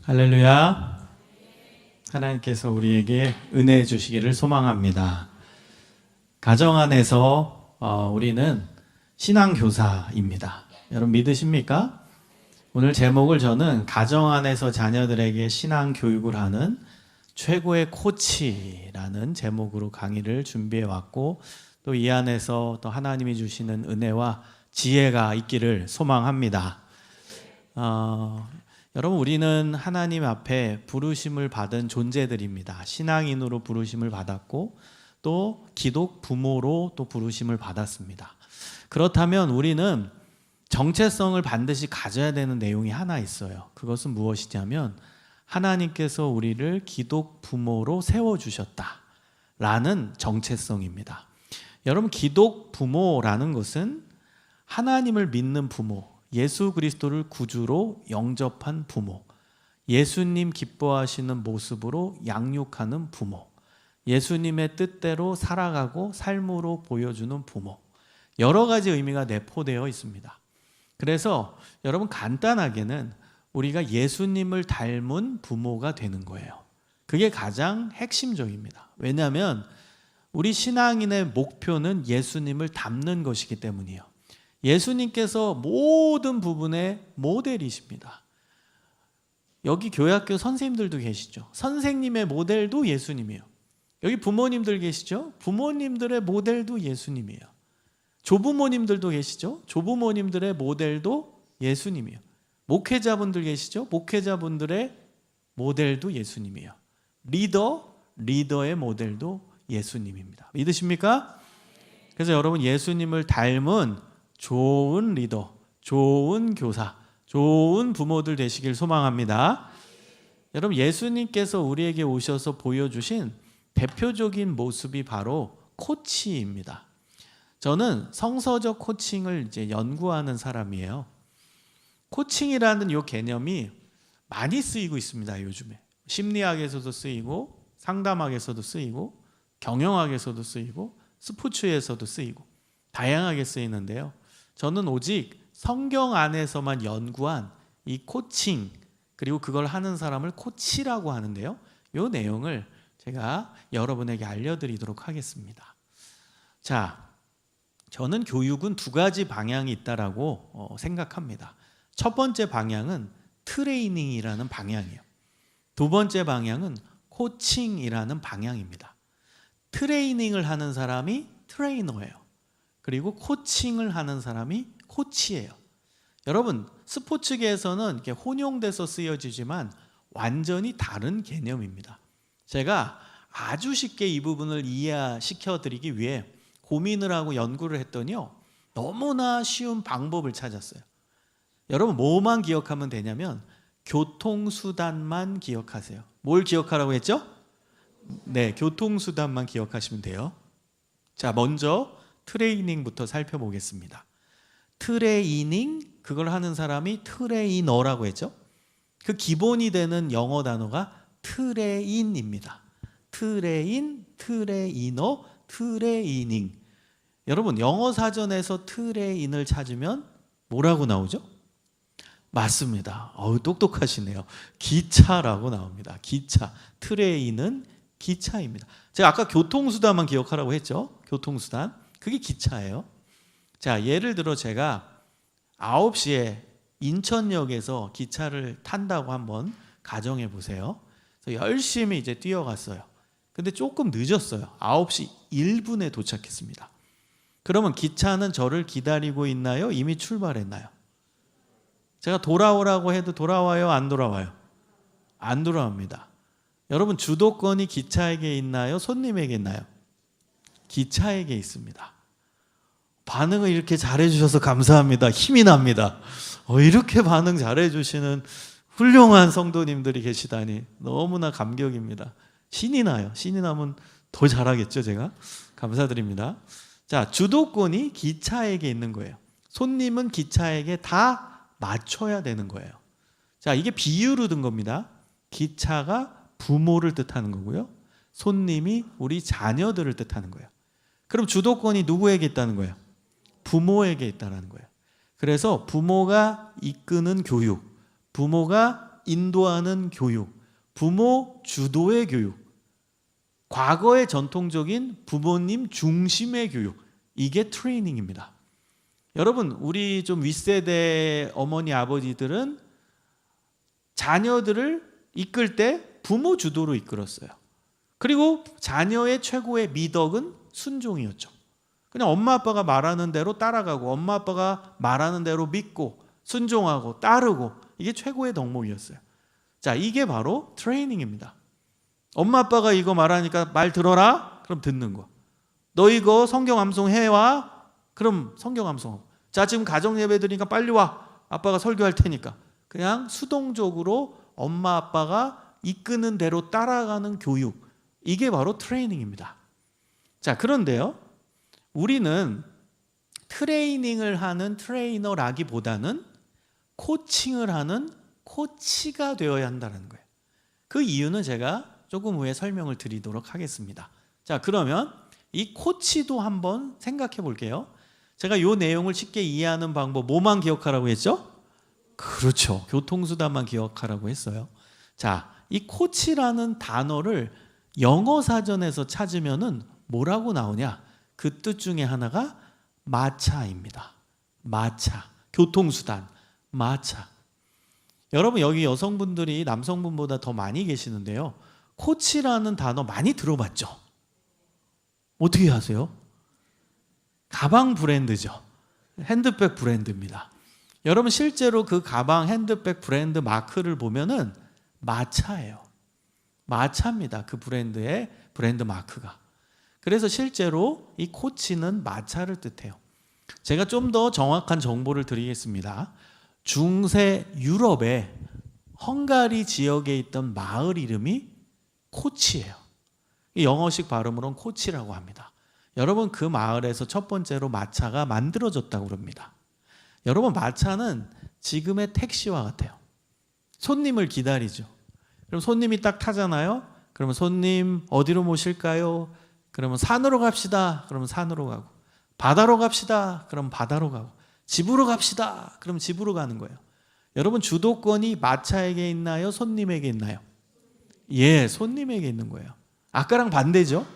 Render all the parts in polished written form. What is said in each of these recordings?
할렐루야. 하나님께서 우리에게 은혜 주시기를 소망합니다. 가정 안에서 우리는 신앙교사입니다. 여러분 믿으십니까? 오늘 제목을 저는 가정 안에서 자녀들에게 신앙교육을 하는 최고의 코치라는 제목으로 강의를 준비해 왔고, 또 이 안에서 또 하나님이 주시는 은혜와 지혜가 있기를 소망합니다. 여러분, 우리는 하나님 앞에 부르심을 받은 존재들입니다. 신앙인으로 부르심을 받았고, 또 기독 부모로 또 부르심을 받았습니다. 그렇다면 우리는 정체성을 반드시 가져야 되는 내용이 하나 있어요. 그것은 무엇이냐면 하나님께서 우리를 기독 부모로 세워주셨다라는 정체성입니다. 여러분, 기독 부모라는 것은 하나님을 믿는 부모, 예수 그리스도를 구주로 영접한 부모, 예수님 기뻐하시는 모습으로 양육하는 부모, 예수님의 뜻대로 살아가고 삶으로 보여주는 부모, 여러 가지 의미가 내포되어 있습니다. 그래서 여러분, 간단하게는 우리가 예수님을 닮은 부모가 되는 거예요. 그게 가장 핵심적입니다. 왜냐하면 우리 신앙인의 목표는 예수님을 닮는 것이기 때문이에요. 예수님께서 모든 부분의 모델이십니다. 여기 교회학교 선생님들도 계시죠. 선생님의 모델도 예수님이에요. 여기 부모님들 계시죠. 부모님들의 모델도 예수님이에요. 조부모님들도 계시죠. 조부모님들의 모델도 예수님이에요. 목회자분들 계시죠. 목회자분들의 모델도 예수님이에요. 리더의 모델도 예수님입니다. 믿으십니까? 그래서 여러분, 예수님을 닮은 좋은 리더, 좋은 교사, 좋은 부모들 되시길 소망합니다. 여러분, 예수님께서 우리에게 오셔서 보여주신 대표적인 모습이 바로 코치입니다. 저는 성서적 코칭을 이제 연구하는 사람이에요. 코칭이라는 이 개념이 많이 쓰이고 있습니다. 요즘에 심리학에서도 쓰이고, 상담학에서도 쓰이고, 경영학에서도 쓰이고, 스포츠에서도 쓰이고, 다양하게 쓰이는데요. 저는 오직 성경 안에서만 연구한 이 코칭, 그리고 그걸 하는 사람을 코치라고 하는데요, 이 내용을 제가 여러분에게 알려드리도록 하겠습니다. 자, 저는 교육은 두 가지 방향이 있다라고 생각합니다. 첫 번째 방향은 트레이닝이라는 방향이에요. 두 번째 방향은 코칭이라는 방향입니다. 트레이닝을 하는 사람이 트레이너예요. 그리고 코칭을 하는 사람이 코치예요. 여러분, 스포츠계에서는 이렇게 혼용돼서 쓰여지지만 완전히 다른 개념입니다. 제가 아주 쉽게 이 부분을 이해시켜 드리기 위해 고민을 하고 연구를 했더니요, 너무나 쉬운 방법을 찾았어요. 여러분, 뭐만 기억하면 되냐면 교통수단만 기억하세요. 뭘 기억하라고 했죠? 네, 교통수단만 기억하시면 돼요. 자, 먼저 트레이닝부터 살펴보겠습니다. 트레이닝, 그걸 하는 사람이 트레이너라고 했죠. 그 기본이 되는 영어 단어가 트레인입니다. 트레인, 트레이너, 트레이닝. 여러분, 영어 사전에서 트레인을 찾으면 뭐라고 나오죠? 맞습니다. 똑똑하시네요. 기차라고 나옵니다. 기차. 트레인은 기차입니다. 제가 아까 교통수단만 기억하라고 했죠. 교통수단. 그게 기차예요. 자, 예를 들어 제가 9시에 인천역에서 기차를 탄다고 한번 가정해 보세요. 그래서 열심히 이제 뛰어갔어요. 근데 조금 늦었어요. 9시 1분에 도착했습니다. 그러면 기차는 저를 기다리고 있나요? 이미 출발했나요? 제가 돌아오라고 해도 돌아와요? 안 돌아와요? 안 돌아옵니다. 여러분, 주도권이 기차에게 있나요? 손님에게 있나요? 기차에게 있습니다. 반응을 이렇게 잘해주셔서 감사합니다. 힘이 납니다. 이렇게 반응 잘해주시는 훌륭한 성도님들이 계시다니 너무나 감격입니다. 신이 나요. 신이 나면 더 잘하겠죠, 제가. 감사드립니다. 자, 주도권이 기차에게 있는 거예요. 손님은 기차에게 다 맞춰야 되는 거예요. 자, 이게 비유로 든 겁니다. 기차가 부모를 뜻하는 거고요, 손님이 우리 자녀들을 뜻하는 거예요. 그럼 주도권이 누구에게 있다는 거예요? 부모에게 있다는 거예요. 그래서 부모가 이끄는 교육, 부모가 인도하는 교육, 부모 주도의 교육, 과거의 전통적인 부모님 중심의 교육, 이게 트레이닝입니다. 여러분, 우리 좀 윗세대 어머니 아버지들은 자녀들을 이끌 때 부모 주도로 이끌었어요. 그리고 자녀의 최고의 미덕은 순종이었죠. 그냥 엄마 아빠가 말하는 대로 따라가고, 엄마 아빠가 말하는 대로 믿고 순종하고 따르고, 이게 최고의 덕목이었어요. 자, 이게 바로 트레이닝입니다. 엄마 아빠가 이거 말하니까 말 들어라? 그럼 듣는 거. 너 이거 성경 암송 해와? 그럼 성경 암송하고. 자, 지금 가정 예배 드리니까 빨리 와. 아빠가 설교할 테니까. 그냥 수동적으로 엄마 아빠가 이끄는 대로 따라가는 교육, 이게 바로 트레이닝입니다. 자, 그런데요, 우리는 트레이닝을 하는 트레이너라기보다는 코칭을 하는 코치가 되어야 한다는 거예요. 그 이유는 제가 조금 후에 설명을 드리도록 하겠습니다. 자, 그러면 이 코치도 한번 생각해 볼게요. 제가 이 내용을 쉽게 이해하는 방법, 뭐만 기억하라고 했죠? 그렇죠. 교통수단만 기억하라고 했어요. 자, 이 코치라는 단어를 영어 사전에서 찾으면은 뭐라고 나오냐? 그 뜻 중에 하나가 마차입니다. 마차, 교통수단, 마차. 여러분, 여기 여성분들이 남성분보다 더 많이 계시는데요, 코치라는 단어 많이 들어봤죠? 어떻게 아세요? 가방 브랜드죠. 핸드백 브랜드입니다. 여러분, 실제로 그 가방, 핸드백 브랜드 마크를 보면은 마차예요. 마차입니다. 그 브랜드의 브랜드 마크가. 그래서 실제로 이 코치는 마차를 뜻해요. 제가 좀 더 정확한 정보를 드리겠습니다. 중세 유럽의 헝가리 지역에 있던 마을 이름이 코치예요. 영어식 발음으로는 코치라고 합니다. 여러분, 그 마을에서 첫 번째로 마차가 만들어졌다고 그럽니다. 여러분, 마차는 지금의 택시와 같아요. 손님을 기다리죠. 그럼 손님이 딱 타잖아요. 그러면 손님 어디로 모실까요? 그러면 산으로 갑시다. 그러면 산으로 가고, 바다로 갑시다. 그럼 바다로 가고, 집으로 갑시다. 그럼 집으로 가는 거예요. 여러분, 주도권이 마차에게 있나요? 손님에게 있나요? 예, 손님에게 있는 거예요. 아까랑 반대죠?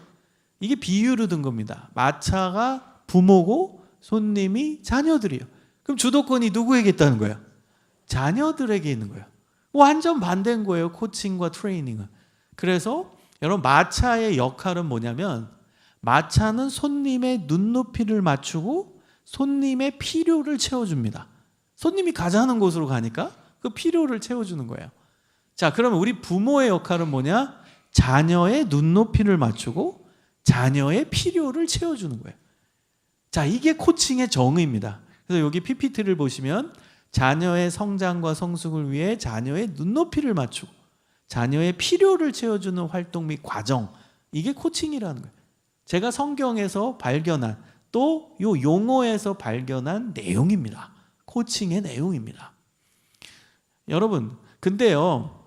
이게 비유로 든 겁니다. 마차가 부모고 손님이 자녀들이에요. 그럼 주도권이 누구에게 있다는 거예요? 자녀들에게 있는 거예요. 완전 반대인 거예요, 코칭과 트레이닝은. 그래서 여러분, 마차의 역할은 뭐냐면, 마차는 손님의 눈높이를 맞추고 손님의 필요를 채워줍니다. 손님이 가자는 곳으로 가니까 그 필요를 채워주는 거예요. 자, 그러면 우리 부모의 역할은 뭐냐? 자녀의 눈높이를 맞추고 자녀의 필요를 채워주는 거예요. 자, 이게 코칭의 정의입니다. 그래서 여기 PPT를 보시면 자녀의 성장과 성숙을 위해 자녀의 눈높이를 맞추고 자녀의 필요를 채워주는 활동 및 과정, 이게 코칭이라는 거예요. 제가 성경에서 발견한, 또 이 용어에서 발견한 내용입니다. 코칭의 내용입니다. 여러분, 근데요,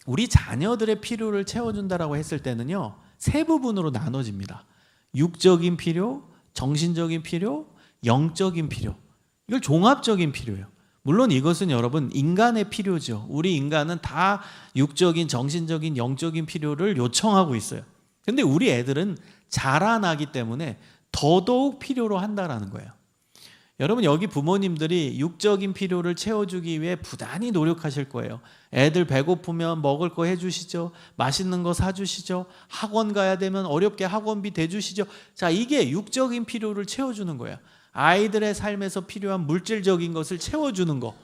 우리 자녀들의 필요를 채워준다라고 했을 때는요, 세 부분으로 나눠집니다. 육적인 필요, 정신적인 필요, 영적인 필요. 이걸 종합적인 필요예요. 물론 이것은 여러분 인간의 필요죠. 우리 인간은 다 육적인, 정신적인, 영적인 필요를 요청하고 있어요. 근데 우리 애들은 자라나기 때문에 더더욱 필요로 한다라는 거예요. 여러분, 여기 부모님들이 육적인 필요를 채워주기 위해 부단히 노력하실 거예요. 애들 배고프면 먹을 거 해주시죠. 맛있는 거 사주시죠. 학원 가야 되면 어렵게 학원비 대주시죠. 자, 이게 육적인 필요를 채워주는 거예요. 아이들의 삶에서 필요한 물질적인 것을 채워주는 거,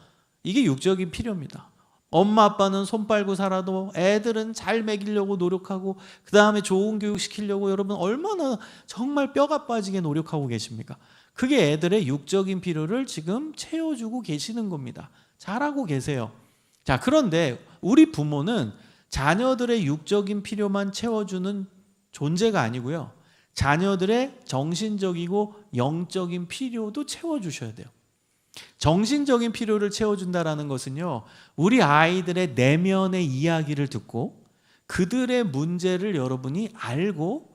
이게 육적인 필요입니다. 엄마 아빠는 손 빨고 살아도 애들은 잘 먹이려고 노력하고 그 다음에 좋은 교육 시키려고 여러분 얼마나 정말 뼈가 빠지게 노력하고 계십니까? 그게 애들의 육적인 필요를 지금 채워주고 계시는 겁니다. 잘하고 계세요. 자, 그런데 우리 부모는 자녀들의 육적인 필요만 채워주는 존재가 아니고요, 자녀들의 정신적이고 영적인 필요도 채워주셔야 돼요. 정신적인 필요를 채워준다는 것은요, 우리 아이들의 내면의 이야기를 듣고 그들의 문제를 여러분이 알고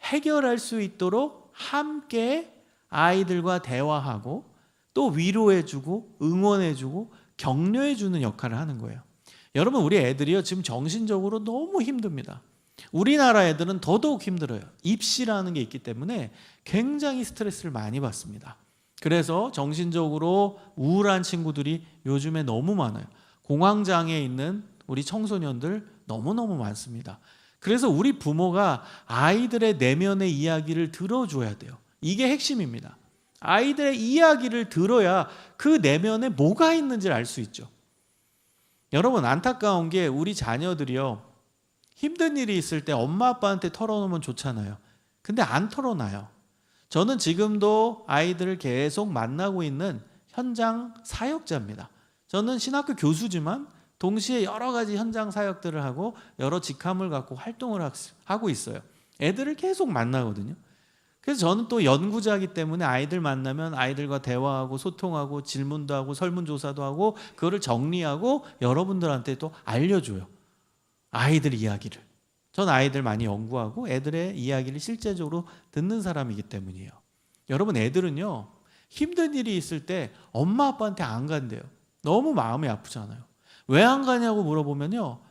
해결할 수 있도록 함께 아이들과 대화하고 또 위로해주고 응원해주고 격려해주는 역할을 하는 거예요. 여러분, 우리 애들이요 지금 정신적으로 너무 힘듭니다. 우리나라 애들은 더더욱 힘들어요. 입시라는 게 있기 때문에 굉장히 스트레스를 많이 받습니다. 그래서 정신적으로 우울한 친구들이 요즘에 너무 많아요. 공황장애에 있는 우리 청소년들 너무너무 많습니다. 그래서 우리 부모가 아이들의 내면의 이야기를 들어줘야 돼요. 이게 핵심입니다. 아이들의 이야기를 들어야 그 내면에 뭐가 있는지를 알 수 있죠. 여러분, 안타까운 게 우리 자녀들이요 힘든 일이 있을 때 엄마 아빠한테 털어놓으면 좋잖아요. 근데 안 털어놔요. 저는 지금도 아이들을 계속 만나고 있는 현장 사역자입니다. 저는 신학교 교수지만 동시에 여러 가지 현장 사역들을 하고 여러 직함을 갖고 활동을 하고 있어요. 애들을 계속 만나거든요. 그래서 저는 또 연구자이기 때문에 아이들 만나면 아이들과 대화하고 소통하고 질문도 하고 설문조사도 하고 그거를 정리하고 여러분들한테 또 알려줘요. 아이들 이야기를. 전 아이들 많이 연구하고 애들의 이야기를 실제적으로 듣는 사람이기 때문이에요. 여러분, 애들은요 힘든 일이 있을 때 엄마 아빠한테 안 간대요. 너무 마음이 아프잖아요. 왜 안 가냐고 물어보면요,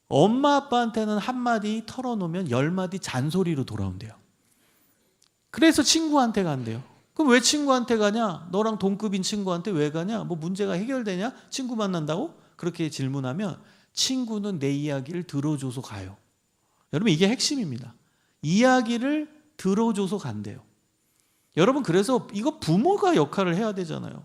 엄마 아빠한테는 한마디 털어놓으면 10마디 잔소리로 돌아온대요. 그래서 친구한테 간대요. 그럼 왜 친구한테 가냐? 너랑 동급인 친구한테 왜 가냐? 뭐 문제가 해결되냐? 친구 만난다고? 그렇게 질문하면 친구는 내 이야기를 들어줘서 가요. 여러분, 이게 핵심입니다. 이야기를 들어줘서 간대요. 여러분, 그래서 이거 부모가 역할을 해야 되잖아요.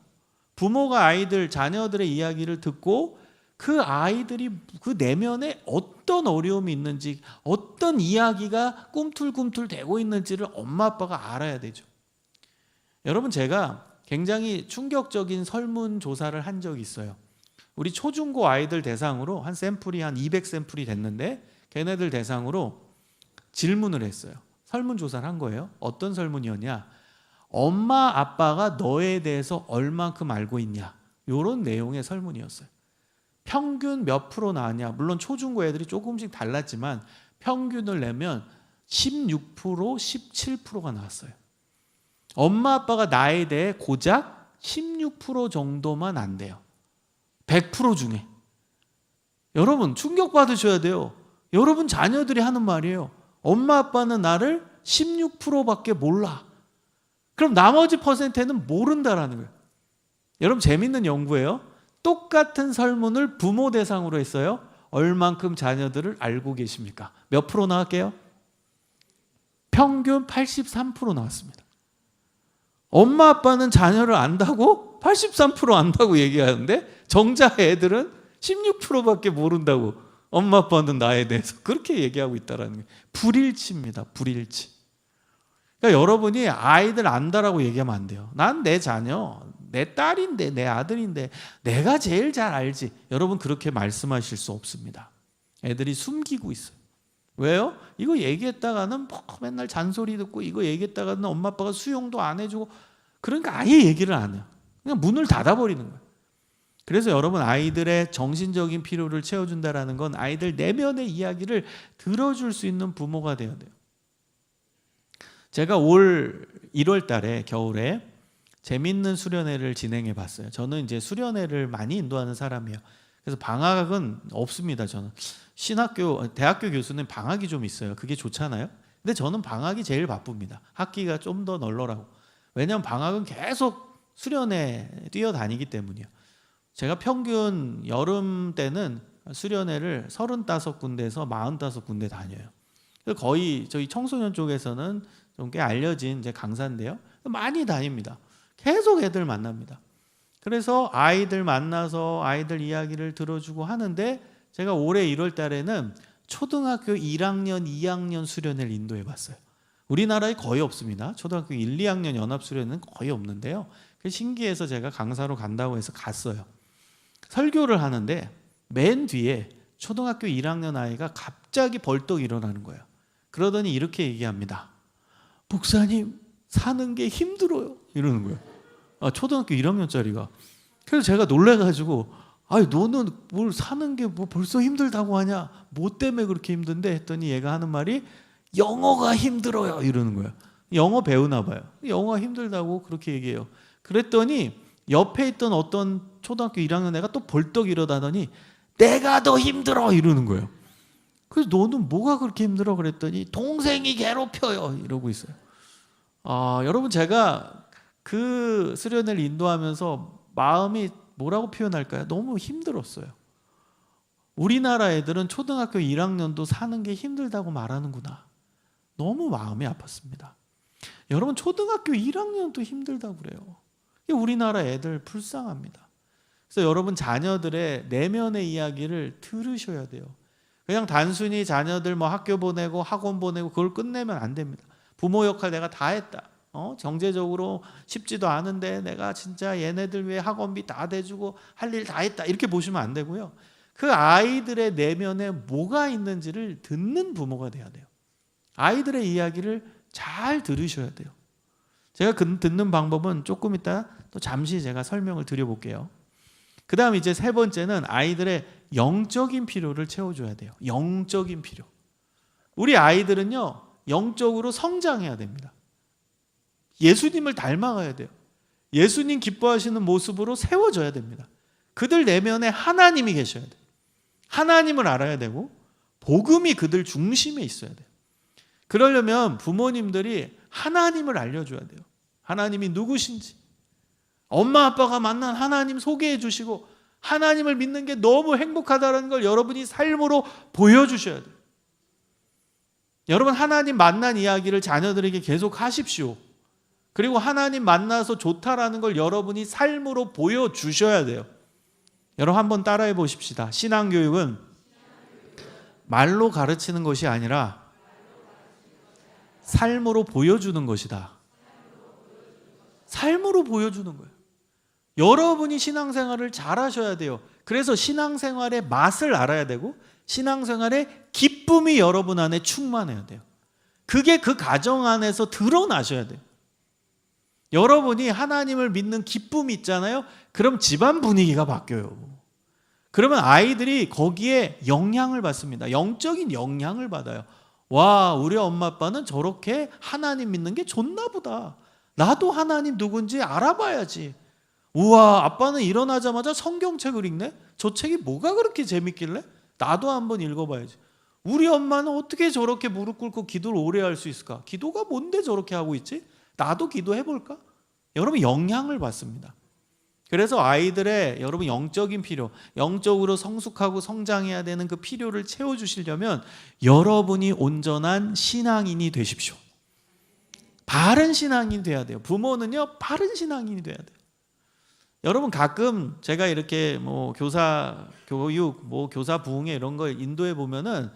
부모가 자녀들의 이야기를 듣고 그 아이들이 그 내면에 어떤 어려움이 있는지, 어떤 이야기가 꿈틀꿈틀 대고 있는지를 엄마 아빠가 알아야 되죠. 여러분, 제가 굉장히 충격적인 설문조사를 한 적이 있어요. 우리 초중고 아이들 대상으로 한 200샘플이 됐는데 걔네들 대상으로 질문을 했어요. 설문조사를 한 거예요. 어떤 설문이었냐? 엄마 아빠가 너에 대해서 얼만큼 알고 있냐? 이런 내용의 설문이었어요. 평균 몇 프로 나왔냐? 물론 초중고 애들이 조금씩 달랐지만 평균을 내면 16%, 17%가 나왔어요. 엄마 아빠가 나에 대해 고작 16% 정도만 안 돼요. 100% 중에. 여러분, 충격받으셔야 돼요. 여러분 자녀들이 하는 말이에요. 엄마 아빠는 나를 16%밖에 몰라. 그럼 나머지 퍼센트는 모른다라는 거예요. 여러분, 재밌는 연구예요. 똑같은 설문을 부모 대상으로 했어요. 얼만큼 자녀들을 알고 계십니까? 몇 프로 나왔게요? 평균 83% 나왔습니다. 엄마 아빠는 자녀를 안다고 83% 안다고 얘기하는데 정작 애들은 16%밖에 모른다고, 엄마 아빠는 나에 대해서 그렇게 얘기하고 있다는 게 불일치입니다. 불일치. 그러니까 여러분이 아이들 안다라고 얘기하면 안 돼요. 난 내 자녀, 내 딸인데, 내 아들인데 내가 제일 잘 알지. 여러분, 그렇게 말씀하실 수 없습니다. 애들이 숨기고 있어요. 왜요? 이거 얘기했다가는 뭐 맨날 잔소리 듣고, 이거 얘기했다가는 엄마 아빠가 수용도 안 해주고, 그러니까 아예 얘기를 안 해요. 그냥 문을 닫아버리는 거예요. 그래서 여러분, 아이들의 정신적인 필요를 채워준다는 건 아이들 내면의 이야기를 들어줄 수 있는 부모가 되어야 돼요. 제가 올 1월 달에 겨울에 재밌는 수련회를 진행해 봤어요. 저는 이제 수련회를 많이 인도하는 사람이에요. 그래서 방학은 없습니다. 저는 대학교 교수는 방학이 좀 있어요. 그게 좋잖아요. 근데 저는 방학이 제일 바쁩니다. 학기가 좀 더 널널하고. 왜냐하면 방학은 계속 수련회 뛰어다니기 때문이에요. 제가 평균 여름 때는 수련회를 35군데에서 45군데 다녀요. 거의 저희 청소년 쪽에서는 좀 꽤 알려진 이제 강사인데요. 많이 다닙니다. 계속 애들 만납니다. 그래서 아이들 만나서 아이들 이야기를 들어주고 하는데, 제가 올해 1월 달에는 초등학교 1학년, 2학년 수련회를 인도해 봤어요. 우리나라에 거의 없습니다. 초등학교 1, 2학년 연합수련회는 거의 없는데요. 신기해서 제가 강사로 간다고 해서 갔어요. 설교를 하는데 맨 뒤에 초등학교 1학년 아이가 갑자기 벌떡 일어나는 거예요. 그러더니 이렇게 얘기합니다. 목사님, 사는 게 힘들어요. 이러는 거예요. 초등학교 1학년짜리가. 그래서 제가 놀래가지고, 너는 뭘 사는 게 뭐 벌써 힘들다고 하냐? 뭐 때문에 그렇게 힘든데? 했더니 얘가 하는 말이 영어가 힘들어요. 이러는 거예요. 영어 배우나 봐요. 영어가 힘들다고 그렇게 얘기해요. 그랬더니 옆에 있던 어떤 초등학교 1학년 애가 또 벌떡 일어나더니 내가 더 힘들어 이러는 거예요. 그래서 너는 뭐가 그렇게 힘들어 그랬더니 동생이 괴롭혀요 이러고 있어요. 여러분, 제가 그 수련회를 인도하면서 마음이 뭐라고 표현할까요? 너무 힘들었어요. 우리나라 애들은 초등학교 1학년도 사는 게 힘들다고 말하는구나. 너무 마음이 아팠습니다. 여러분, 초등학교 1학년도 힘들다고 그래요. 우리나라 애들 불쌍합니다. 그래서 여러분, 자녀들의 내면의 이야기를 들으셔야 돼요. 그냥 단순히 자녀들 뭐 학교 보내고 학원 보내고 그걸 끝내면 안 됩니다. 부모 역할 내가 다 했다. 경제적으로 쉽지도 않은데 내가 진짜 얘네들 위해 학원비 다 대주고 할 일 다 했다. 이렇게 보시면 안 되고요. 그 아이들의 내면에 뭐가 있는지를 듣는 부모가 돼야 돼요. 아이들의 이야기를 잘 들으셔야 돼요. 제가 듣는 방법은 조금 이따 또 잠시 제가 설명을 드려볼게요. 그 다음 이제 세 번째는 아이들의 영적인 필요를 채워줘야 돼요. 영적인 필요. 우리 아이들은요, 영적으로 성장해야 됩니다. 예수님을 닮아가야 돼요. 예수님 기뻐하시는 모습으로 세워져야 됩니다. 그들 내면에 하나님이 계셔야 돼요. 하나님을 알아야 되고 복음이 그들 중심에 있어야 돼요. 그러려면 부모님들이 하나님을 알려줘야 돼요. 하나님이 누구신지, 엄마 아빠가 만난 하나님 소개해 주시고 하나님을 믿는 게 너무 행복하다는 걸 여러분이 삶으로 보여주셔야 돼요. 여러분, 하나님 만난 이야기를 자녀들에게 계속 하십시오. 그리고 하나님 만나서 좋다라는 걸 여러분이 삶으로 보여주셔야 돼요. 여러분, 한번 따라해 보십시다. 신앙교육은 말로 가르치는 것이 아니라 삶으로 보여주는 것이다. 삶으로 보여주는 거예요. 여러분이 신앙생활을 잘 하셔야 돼요. 그래서 신앙생활의 맛을 알아야 되고 신앙생활의 기쁨이 여러분 안에 충만해야 돼요. 그게 그 가정 안에서 드러나셔야 돼요. 여러분이 하나님을 믿는 기쁨이 있잖아요. 그럼 집안 분위기가 바뀌어요. 그러면 아이들이 거기에 영향을 받습니다. 영적인 영향을 받아요. 와, 우리 엄마 아빠는 저렇게 하나님 믿는 게 좋나 보다. 나도 하나님 누군지 알아봐야지. 우와, 아빠는 일어나자마자 성경책을 읽네? 저 책이 뭐가 그렇게 재밌길래? 나도 한번 읽어봐야지. 우리 엄마는 어떻게 저렇게 무릎 꿇고 기도를 오래 할 수 있을까? 기도가 뭔데 저렇게 하고 있지? 나도 기도해볼까? 여러분, 영향을 받습니다. 그래서 아이들의 여러분 영적인 필요, 영적으로 성숙하고 성장해야 되는 그 필요를 채워주시려면 여러분이 온전한 신앙인이 되십시오. 바른 신앙인이 돼야 돼요. 부모는요, 바른 신앙인이 돼야 돼요. 여러분, 가끔 제가 이렇게 뭐 교사 교육, 뭐 교사 부흥회 이런 걸 인도해 보면은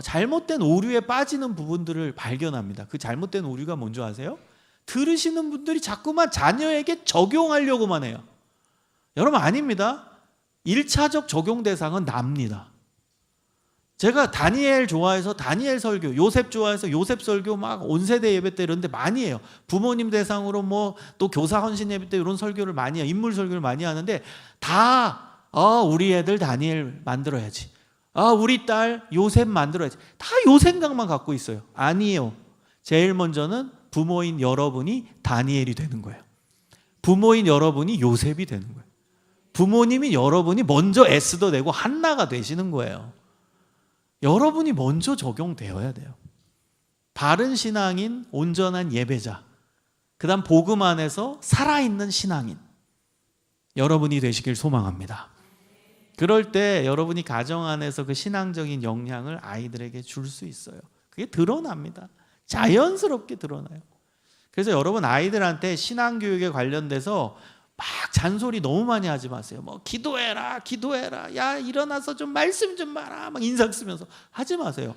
잘못된 오류에 빠지는 부분들을 발견합니다. 그 잘못된 오류가 뭔지 아세요? 들으시는 분들이 자꾸만 자녀에게 적용하려고만 해요. 여러분, 아닙니다. 1차적 적용 대상은 납니다. 제가 다니엘 좋아해서 다니엘 설교, 요셉 좋아해서 요셉 설교 막 온세대 예배 때 이런 데 많이 해요. 부모님 대상으로 뭐 또 교사 헌신 예배 때 이런 설교를 많이 해요. 인물 설교를 많이 하는데 다 우리 애들 다니엘 만들어야지. 우리 딸 요셉 만들어야지. 다 요 생각만 갖고 있어요. 아니에요. 제일 먼저는 부모인 여러분이 다니엘이 되는 거예요. 부모인 여러분이 요셉이 되는 거예요. 부모님이 여러분이 먼저 에스더 되고 한나가 되시는 거예요. 여러분이 먼저 적용되어야 돼요. 바른 신앙인, 온전한 예배자, 그 다음 복음 안에서 살아있는 신앙인, 여러분이 되시길 소망합니다. 그럴 때 여러분이 가정 안에서 그 신앙적인 영향을 아이들에게 줄 수 있어요. 그게 드러납니다. 자연스럽게 드러나요. 그래서 여러분, 아이들한테 신앙교육에 관련돼서 막 잔소리 너무 많이 하지 마세요. 뭐 기도해라, 기도해라. 야, 일어나서 좀 말씀 좀 봐라. 막 인상 쓰면서 하지 마세요.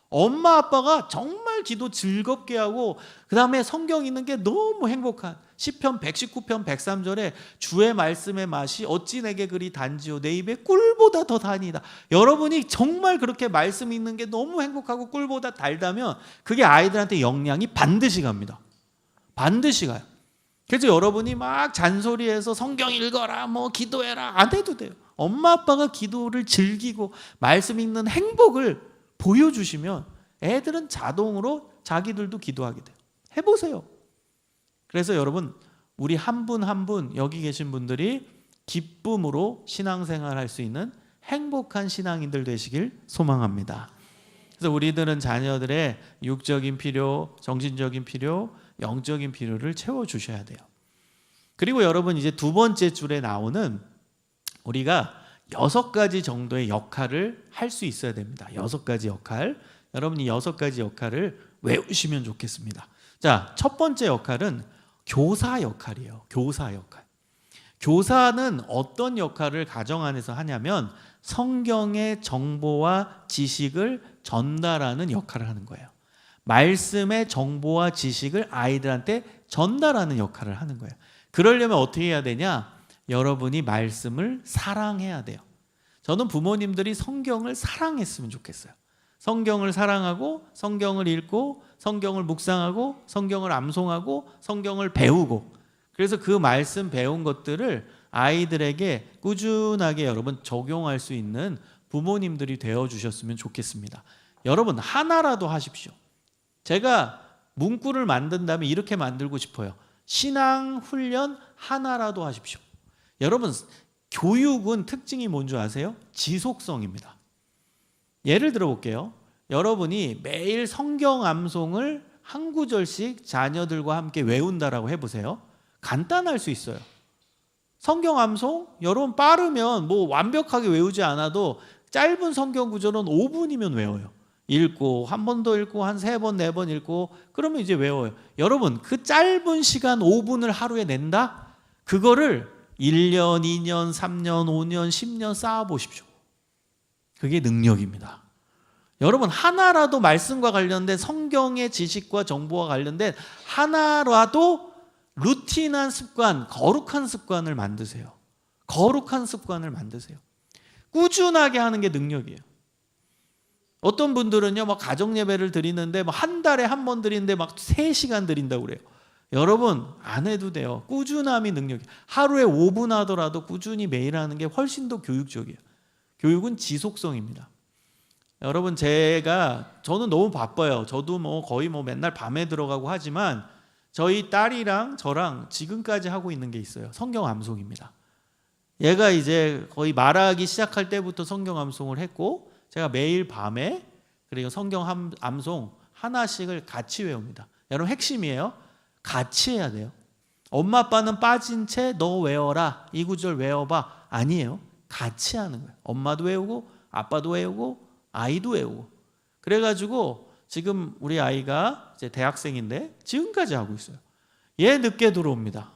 엄마 아빠가 정말 기도 즐겁게 하고 그 다음에 성경 읽는 게 너무 행복한 시편 119편 103절에 주의 말씀의 맛이 어찌 내게 그리 단지요 내 입에 꿀보다 더 다니다. 여러분이 정말 그렇게 말씀 읽는 게 너무 행복하고 꿀보다 달다면 그게 아이들한테 영향이 반드시 갑니다. 반드시 가요. 그래서 여러분이 막 잔소리해서 성경 읽어라, 뭐 기도해라 안 해도 돼요. 엄마 아빠가 기도를 즐기고 말씀 읽는 행복을 보여주시면 애들은 자동으로 자기들도 기도하게 돼요. 해보세요. 그래서 여러분, 우리 한 분 한 분 여기 계신 분들이 기쁨으로 신앙생활 할 수 있는 행복한 신앙인들 되시길 소망합니다. 그래서 우리들은 자녀들의 육적인 필요, 정신적인 필요, 영적인 필요를 채워주셔야 돼요. 그리고 여러분 이제 두 번째 줄에 나오는 우리가 6가지 정도의 역할을 할 수 있어야 됩니다. 6가지 역할. 여러분이 6가지 역할을 외우시면 좋겠습니다. 자, 첫 번째 역할은 교사 역할이에요. 교사 역할. 교사는 어떤 역할을 가정 안에서 하냐면 성경의 정보와 지식을 전달하는 역할을 하는 거예요. 말씀의 정보와 지식을 아이들한테 전달하는 역할을 하는 거예요. 그러려면 어떻게 해야 되냐? 여러분이 말씀을 사랑해야 돼요. 저는 부모님들이 성경을 사랑했으면 좋겠어요. 성경을 사랑하고 성경을 읽고 성경을 묵상하고 성경을 암송하고 성경을 배우고, 그래서 그 말씀 배운 것들을 아이들에게 꾸준하게 여러분 적용할 수 있는 부모님들이 되어주셨으면 좋겠습니다. 여러분 하나라도 하십시오. 제가 문구를 만든다면 이렇게 만들고 싶어요. 신앙 훈련 하나라도 하십시오. 여러분 교육은 특징이 뭔지 아세요? 지속성입니다. 예를 들어 볼게요. 여러분이 매일 성경 암송을 한 구절씩 자녀들과 함께 외운다라고 해보세요. 간단할 수 있어요. 성경 암송 여러분 빠르면 뭐 완벽하게 외우지 않아도 짧은 성경 구절은 5분이면 외워요. 읽고 한 번 더 읽고 한 3번 4번 읽고 그러면 이제 외워요. 여러분 그 짧은 시간 5분을 하루에 낸다? 그거를 1년, 2년, 3년, 5년, 10년 쌓아보십시오. 그게 능력입니다. 여러분 하나라도 말씀과 관련된 성경의 지식과 정보와 관련된 하나라도 루틴한 습관, 거룩한 습관을 만드세요. 거룩한 습관을 만드세요. 꾸준하게 하는 게 능력이에요. 어떤 분들은요, 막 가정 예배를 드리는데 막 한 달에 한 번 드리는데 막 3시간 드린다고 그래요. 여러분 안 해도 돼요. 꾸준함이 능력이에요. 하루에 5분 하더라도 꾸준히 매일 하는 게 훨씬 더 교육적이에요. 교육은 지속성입니다. 여러분 저는 너무 바빠요. 저도 뭐 거의 뭐 맨날 밤에 들어가고 하지만 저희 딸이랑 저랑 지금까지 하고 있는 게 있어요. 성경 암송입니다. 얘가 이제 거의 말하기 시작할 때부터 성경 암송을 했고 제가 매일 밤에 그리고 성경 암송 하나씩을 같이 외웁니다. 여러분 핵심이에요. 같이 해야 돼요. 엄마 아빠는 빠진 채 너 외워라. 이 구절 외워봐. 아니에요. 같이 하는 거예요. 엄마도 외우고 아빠도 외우고 아이도 외우고. 그래가지고 지금 우리 아이가 이제 대학생인데 지금까지 하고 있어요. 얘 늦게 들어옵니다.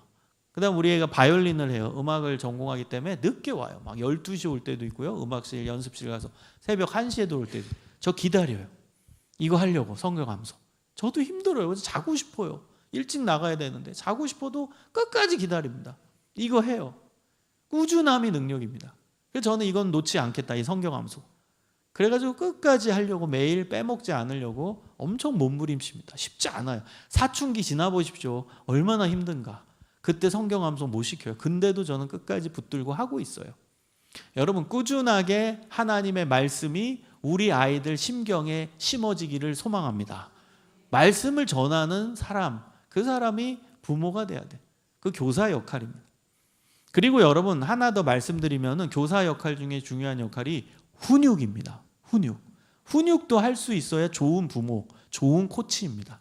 그 다음 우리 애가 바이올린을 해요. 음악을 전공하기 때문에 늦게 와요. 막 12시 올 때도 있고요. 음악실, 연습실 가서 새벽 1시에 들어올 때도. 저 기다려요. 이거 하려고 성경 암송. 저도 힘들어요. 그래서 자고 싶어요. 일찍 나가야 되는데 자고 싶어도 끝까지 기다립니다. 이거 해요. 꾸준함이 능력입니다. 그래서 저는 이건 놓지 않겠다. 이 성경 암송. 그래가지고 끝까지 하려고 매일 빼먹지 않으려고 엄청 몸부림칩니다. 쉽지 않아요. 사춘기 지나보십시오. 얼마나 힘든가. 그때 성경 암송 못 시켜요. 근데도 저는 끝까지 붙들고 하고 있어요. 여러분 꾸준하게 하나님의 말씀이 우리 아이들 심경에 심어지기를 소망합니다. 말씀을 전하는 사람, 그 사람이 부모가 돼야 돼. 그 교사 역할입니다. 그리고 여러분 하나 더 말씀드리면 교사 역할 중에 중요한 역할이 훈육입니다. 훈육도 할 수 있어야 좋은 부모, 좋은 코치입니다.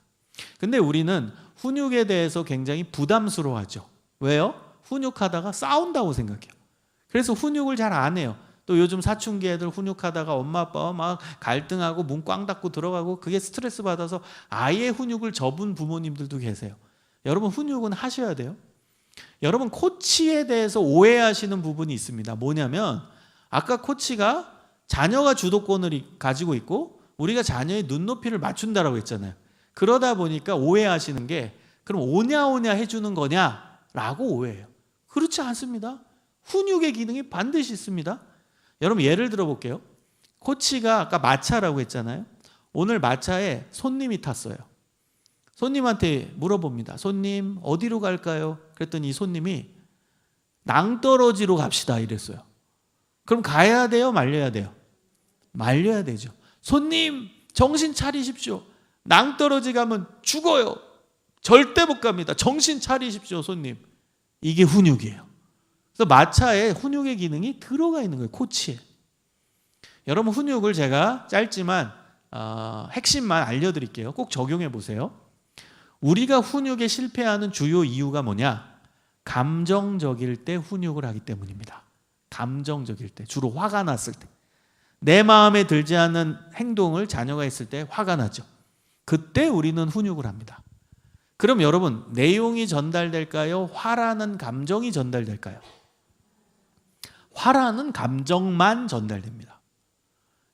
근데 우리는 훈육에 대해서 굉장히 부담스러워하죠. 왜요? 훈육하다가 싸운다고 생각해요. 그래서 훈육을 잘 안 해요. 또 요즘 사춘기 애들 훈육하다가 엄마 아빠와 막 갈등하고 문 꽝 닫고 들어가고 그게 스트레스 받아서 아예 훈육을 접은 부모님들도 계세요. 여러분 훈육은 하셔야 돼요. 여러분 코치에 대해서 오해하시는 부분이 있습니다. 뭐냐면 아까 코치가 자녀가 주도권을 가지고 있고 우리가 자녀의 눈높이를 맞춘다라고 했잖아요. 그러다 보니까 오해하시는 게 그럼 오냐오냐 해주는 거냐라고 오해해요. 그렇지 않습니다. 훈육의 기능이 반드시 있습니다. 여러분 예를 들어 볼게요. 코치가 아까 마차라고 했잖아요. 오늘 마차에 손님이 탔어요. 손님한테 물어봅니다. 손님 어디로 갈까요? 그랬더니 이 손님이 낭떠러지로 갑시다 이랬어요. 그럼 가야 돼요? 말려야 돼요? 말려야 되죠. 손님 정신 차리십시오. 낭떠러지 가면 죽어요. 절대 못 갑니다. 정신 차리십시오 손님. 이게 훈육이에요. 그래서 마차에 훈육의 기능이 들어가 있는 거예요. 코치에. 여러분 훈육을 제가 짧지만 핵심만 알려드릴게요. 꼭 적용해 보세요. 우리가 훈육에 실패하는 주요 이유가 뭐냐? 감정적일 때 훈육을 하기 때문입니다. 감정적일 때, 주로 화가 났을 때, 내 마음에 들지 않는 행동을 자녀가 했을 때 화가 나죠. 그때 우리는 훈육을 합니다. 그럼 여러분, 내용이 전달될까요? 화라는 감정이 전달될까요? 화라는 감정만 전달됩니다.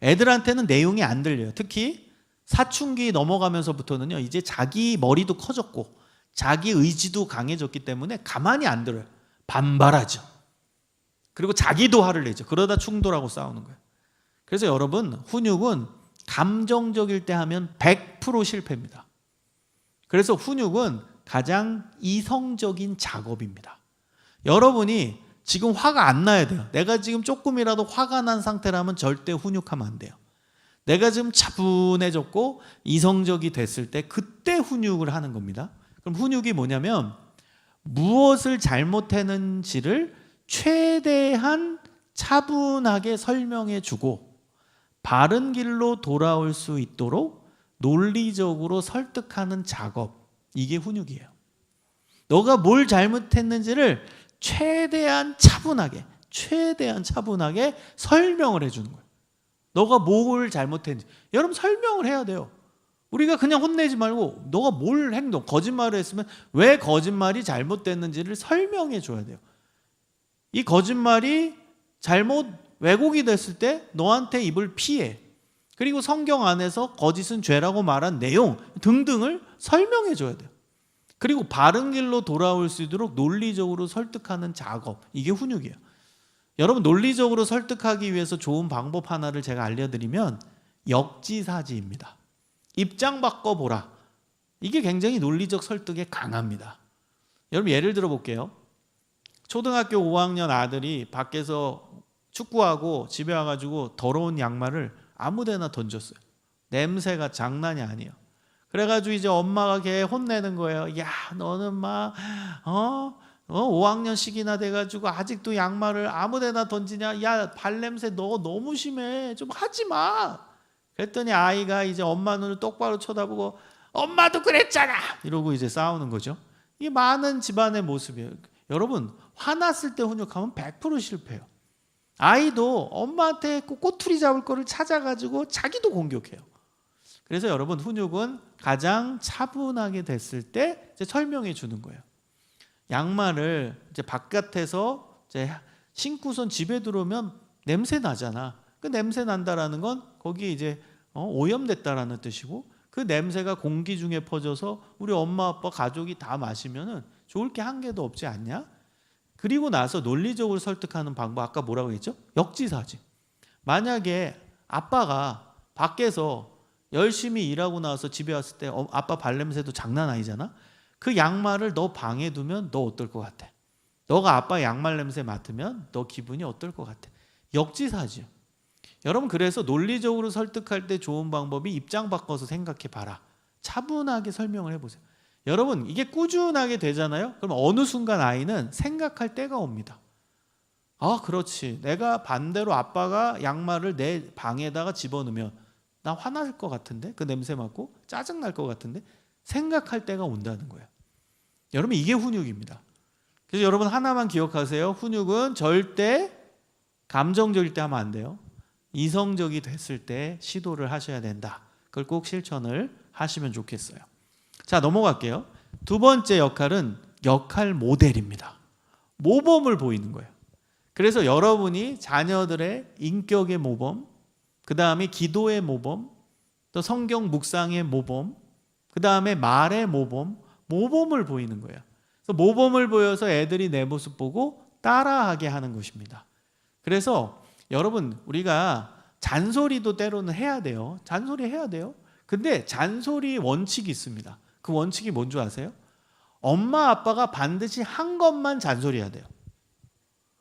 애들한테는 내용이 안 들려요. 특히 사춘기 넘어가면서부터는요, 이제 자기 머리도 커졌고 자기 의지도 강해졌기 때문에 가만히 안 들어요. 반발하죠. 그리고 자기도 화를 내죠. 그러다 충돌하고 싸우는 거예요. 그래서 여러분, 훈육은 감정적일 때 하면 100% 실패입니다. 그래서 훈육은 가장 이성적인 작업입니다. 여러분이 지금 화가 안 나야 돼요. 내가 지금 조금이라도 화가 난 상태라면 절대 훈육하면 안 돼요. 내가 지금 차분해졌고 이성적이 됐을 때 그때 훈육을 하는 겁니다. 그럼 훈육이 뭐냐면 무엇을 잘못했는지를 최대한 차분하게 설명해 주고 바른 길로 돌아올 수 있도록 논리적으로 설득하는 작업, 이게 훈육이에요. 너가 뭘 잘못했는지를 최대한 차분하게 설명을 해주는 거예요. 너가 뭘 잘못했는지. 여러분, 설명을 해야 돼요. 우리가 그냥 혼내지 말고 너가 뭘 거짓말을 했으면 왜 거짓말이 잘못됐는지를 설명해 줘야 돼요. 이 거짓말이 잘못 왜곡이 됐을 때 너한테 입을 피해. 그리고 성경 안에서 거짓은 죄라고 말한 내용 등등을 설명해 줘야 돼요. 그리고 바른 길로 돌아올 수 있도록 논리적으로 설득하는 작업, 이게 훈육이에요. 여러분, 논리적으로 설득하기 위해서 좋은 방법 하나를 제가 알려드리면 역지사지입니다. 입장 바꿔보라. 이게 굉장히 논리적 설득에 강합니다. 여러분, 예를 들어 볼게요. 초등학교 5학년 아들이 밖에서 축구하고 집에 와가지고 더러운 양말을 아무데나 던졌어요. 냄새가 장난이 아니에요. 그래가지고 이제 엄마가 걔 혼내는 거예요. 야, 너는 막 5학년씩이나 돼가지고 아직도 양말을 아무데나 던지냐? 야, 발냄새 너 너무 심해. 좀 하지 마. 그랬더니 아이가 이제 엄마 눈을 똑바로 쳐다보고 엄마도 그랬잖아. 이러고 이제 싸우는 거죠. 이게 많은 집안의 모습이에요. 여러분, 화났을 때 훈육하면 100% 실패해요. 아이도 엄마한테 꼬투리 잡을 거를 찾아가지고 자기도 공격해요. 그래서 여러분, 훈육은 가장 차분하게 됐을 때 이제 설명해 주는 거예요. 양말을 이제 바깥에서 이제 신고선 집에 들어오면 냄새 나잖아. 그 냄새 난다라는 건 거기에 이제 오염됐다라는 뜻이고, 그 냄새가 공기 중에 퍼져서 우리 엄마 아빠 가족이 다 마시면은 좋을 게 한 개도 없지 않냐? 그리고 나서 논리적으로 설득하는 방법, 아까 뭐라고 했죠? 역지사지. 만약에 아빠가 밖에서 열심히 일하고 나서 집에 왔을 때 아빠 발냄새도 장난 아니잖아. 그 양말을 너 방에 두면 너 어떨 것 같아? 너가 아빠 양말 냄새 맡으면 너 기분이 어떨 것 같아? 역지사지요. 여러분, 그래서 논리적으로 설득할 때 좋은 방법이 입장 바꿔서 생각해 봐라. 차분하게 설명을 해보세요. 여러분, 이게 꾸준하게 되잖아요. 그럼 어느 순간 아이는 생각할 때가 옵니다. 아, 그렇지. 내가 반대로 아빠가 양말을 내 방에다가 집어넣으면 나 화날 것 같은데? 그 냄새 맡고 짜증날 것 같은데? 생각할 때가 온다는 거예요. 여러분, 이게 훈육입니다. 그래서 여러분, 하나만 기억하세요. 훈육은 절대 감정적일 때 하면 안 돼요. 이성적이 됐을 때 시도를 하셔야 된다. 그걸 꼭 실천을 하시면 좋겠어요. 자, 넘어갈게요. 두 번째 역할은 역할 모델입니다. 모범을 보이는 거예요. 그래서 여러분이 자녀들의 인격의 모범, 그 다음에 기도의 모범, 또 성경 묵상의 모범, 그 다음에 말의 모범, 모범을 보이는 거예요. 그래서 모범을 보여서 애들이 내 모습 보고 따라하게 하는 것입니다. 그래서 여러분, 우리가 잔소리도 때로는 해야 돼요. 잔소리 해야 돼요. 근데 잔소리 원칙이 있습니다. 그 원칙이 뭔지 아세요? 엄마 아빠가 반드시 한 것만 잔소리해야 돼요.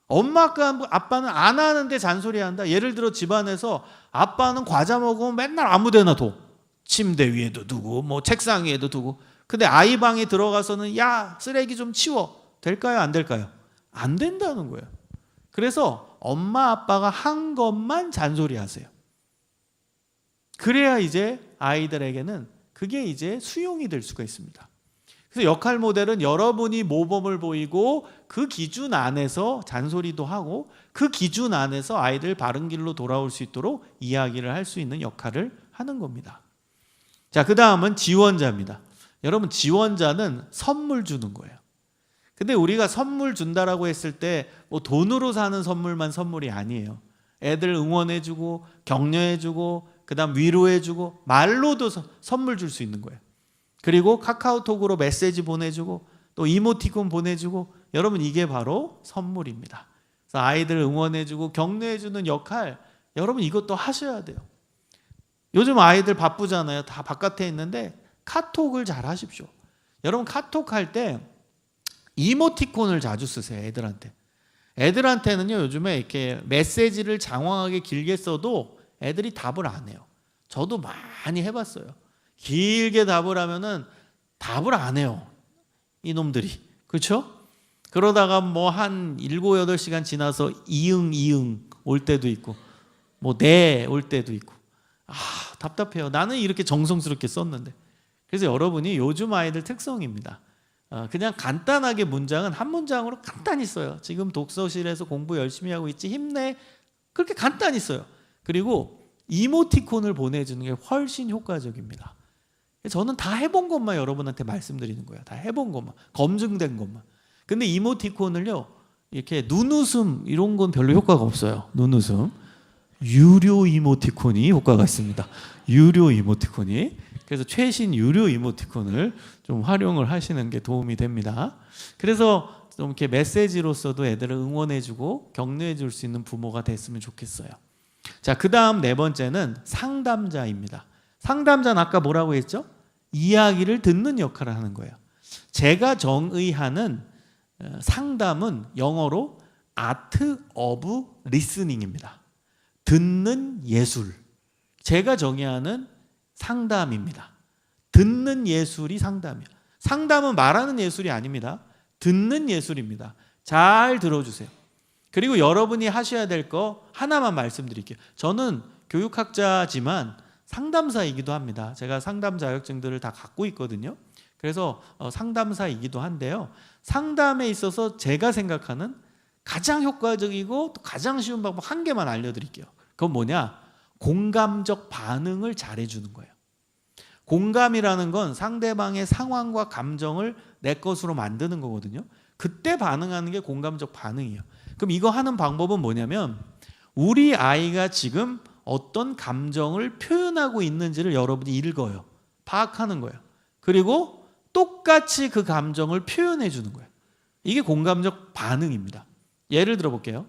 엄마 아빠는 안 하는데 잔소리해야 한다. 예를 들어 집안에서 아빠는 과자 먹으면 맨날 아무 데나 둬. 침대 위에도 두고 뭐 책상 위에도 두고. 근데 아이 방에 들어가서는 야, 쓰레기 좀 치워. 될까요? 안 될까요? 안 된다는 거예요. 그래서 엄마 아빠가 한 것만 잔소리하세요. 그래야 이제 아이들에게는 그게 이제 수용이 될 수가 있습니다. 그래서 역할 모델은 여러분이 모범을 보이고 그 기준 안에서 잔소리도 하고 그 기준 안에서 아이들 바른 길로 돌아올 수 있도록 이야기를 할 수 있는 역할을 하는 겁니다. 자, 그 다음은 지원자입니다. 여러분, 지원자는 선물 주는 거예요. 근데 우리가 선물 준다라고 했을 때 뭐 돈으로 사는 선물만 선물이 아니에요. 애들 응원해주고 격려해주고 그다음 위로해주고 말로도 선물 줄 수 있는 거예요. 그리고 카카오톡으로 메시지 보내주고 또 이모티콘 보내주고, 여러분 이게 바로 선물입니다. 그래서 아이들 응원해주고 격려해주는 역할, 여러분 이것도 하셔야 돼요. 요즘 아이들 바쁘잖아요. 다 바깥에 있는데 카톡을 잘 하십시오. 여러분 카톡 할 때 이모티콘을 자주 쓰세요. 애들한테는요 요즘에 이렇게 메시지를 장황하게 길게 써도 애들이 답을 안 해요. 저도 많이 해봤어요. 길게 답을 하면은 답을 안 해요, 이놈들이. 그렇죠? 그러다가 뭐 한 7, 8시간 지나서 이응 올 때도 있고 뭐 네 올 때도 있고, 답답해요. 나는 이렇게 정성스럽게 썼는데. 그래서 여러분이 요즘 아이들 특성입니다. 그냥 간단하게 문장은 한 문장으로 간단히 써요. 지금 독서실에서 공부 열심히 하고 있지, 힘내. 그렇게 간단히 써요. 그리고 이모티콘을 보내주는 게 훨씬 효과적입니다. 저는 다 해본 것만 여러분한테 말씀드리는 거예요. 다 해본 것만, 검증된 것만. 근데 이모티콘을요 이렇게 눈웃음 이런 건 별로 효과가 없어요. 눈웃음, 유료 이모티콘이 효과가 있습니다. 유료 이모티콘이. 그래서 최신 유료 이모티콘을 좀 활용을 하시는 게 도움이 됩니다. 그래서 좀 이렇게 메시지로서도 애들을 응원해주고 격려해줄 수 있는 부모가 됐으면 좋겠어요. 자, 그 다음 네 번째는 상담자입니다. 상담자는 아까 뭐라고 했죠? 이야기를 듣는 역할을 하는 거예요. 제가 정의하는 상담은 영어로 아트 오브 리스닝입니다. 듣는 예술. 제가 정의하는 상담입니다. 듣는 예술이 상담이에요. 상담은 말하는 예술이 아닙니다. 듣는 예술입니다. 잘 들어주세요. 그리고 여러분이 하셔야 될 거 하나만 말씀드릴게요. 저는 교육학자지만 상담사이기도 합니다. 제가 상담 자격증들을 다 갖고 있거든요. 그래서 상담사이기도 한데요. 상담에 있어서 제가 생각하는 가장 효과적이고 또 가장 쉬운 방법 한 개만 알려드릴게요. 그건 뭐냐? 공감적 반응을 잘해주는 거예요. 공감이라는 건 상대방의 상황과 감정을 내 것으로 만드는 거거든요. 그때 반응하는 게 공감적 반응이에요. 그럼 이거 하는 방법은 뭐냐면, 우리 아이가 지금 어떤 감정을 표현하고 있는지를 여러분이 읽어요. 파악하는 거예요. 그리고 똑같이 그 감정을 표현해 주는 거예요. 이게 공감적 반응입니다. 예를 들어 볼게요.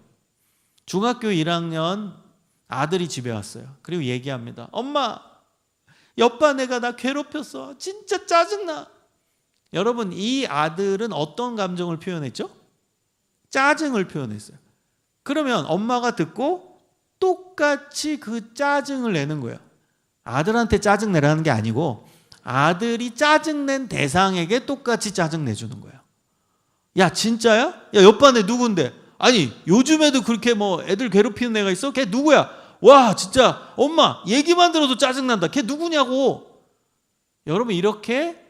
중학교 1학년 아들이 집에 왔어요. 그리고 얘기합니다. 엄마, 옆반 애가 나 괴롭혔어. 진짜 짜증나. 여러분, 이 아들은 어떤 감정을 표현했죠? 짜증을 표현했어요. 그러면 엄마가 듣고 똑같이 그 짜증을 내는 거예요. 아들한테 짜증 내라는 게 아니고 아들이 짜증낸 대상에게 똑같이 짜증 내주는 거예요. 야, 진짜야? 야, 옆반 애 누군데? 아니, 요즘에도 그렇게 뭐 애들 괴롭히는 애가 있어? 걔 누구야? 와, 진짜 엄마 얘기만 들어도 짜증난다. 걔 누구냐고. 여러분, 이렇게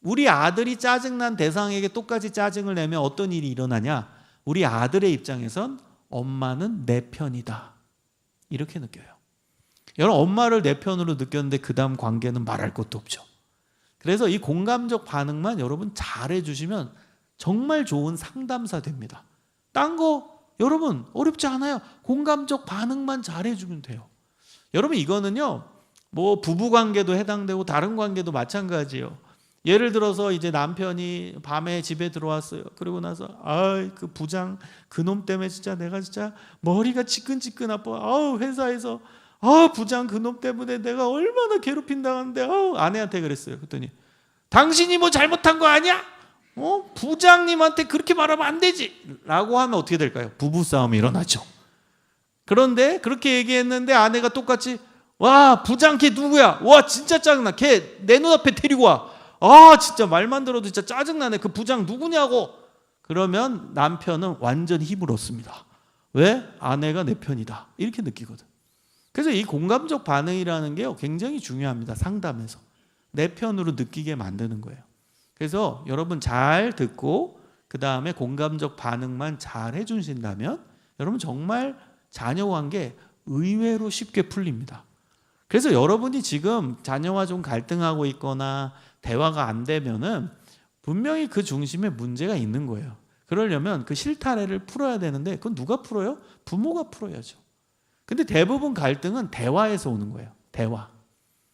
우리 아들이 짜증난 대상에게 똑같이 짜증을 내면 어떤 일이 일어나냐? 우리 아들의 입장에선 엄마는 내 편이다, 이렇게 느껴요. 여러분, 엄마를 내 편으로 느꼈는데 그 다음 관계는 말할 것도 없죠. 그래서 이 공감적 반응만 여러분 잘해 주시면 정말 좋은 상담사 됩니다. 딴 거 여러분 어렵지 않아요. 공감적 반응만 잘해 주면 돼요. 여러분, 이거는요 뭐 부부관계도 해당되고 다른 관계도 마찬가지예요. 예를 들어서 이제 남편이 밤에 집에 들어왔어요. 그러고 나서 그 부장 그놈 때문에 진짜 내가 진짜 머리가 지끈지끈 아파. 회사에서 부장 그놈 때문에 내가 얼마나 괴롭힘 당하는데 아내한테 그랬어요. 그랬더니 당신이 뭐 잘못한 거 아니야? 부장님한테 그렇게 말하면 안 되지 라고 하면 어떻게 될까요? 부부싸움이 일어나죠. 그런데 그렇게 얘기했는데 아내가 똑같이 와, 부장 걔 누구야? 와, 진짜 짜증나. 걔 내 눈앞에 데리고 와. 진짜 말만 들어도 진짜 짜증나네. 그 부장 누구냐고. 그러면 남편은 완전 힘을 얻습니다. 왜? 아내가 내 편이다, 이렇게 느끼거든. 그래서 이 공감적 반응이라는 게 굉장히 중요합니다. 상담에서 내 편으로 느끼게 만드는 거예요. 그래서 여러분 잘 듣고 그 다음에 공감적 반응만 잘 해주신다면 여러분 정말 자녀 관계 의외로 쉽게 풀립니다. 그래서 여러분이 지금 자녀와 좀 갈등하고 있거나 대화가 안 되면은 분명히 그 중심에 문제가 있는 거예요. 그러려면 그 실타래를 풀어야 되는데 그건 누가 풀어요? 부모가 풀어야죠. 근데 대부분 갈등은 대화에서 오는 거예요. 대화.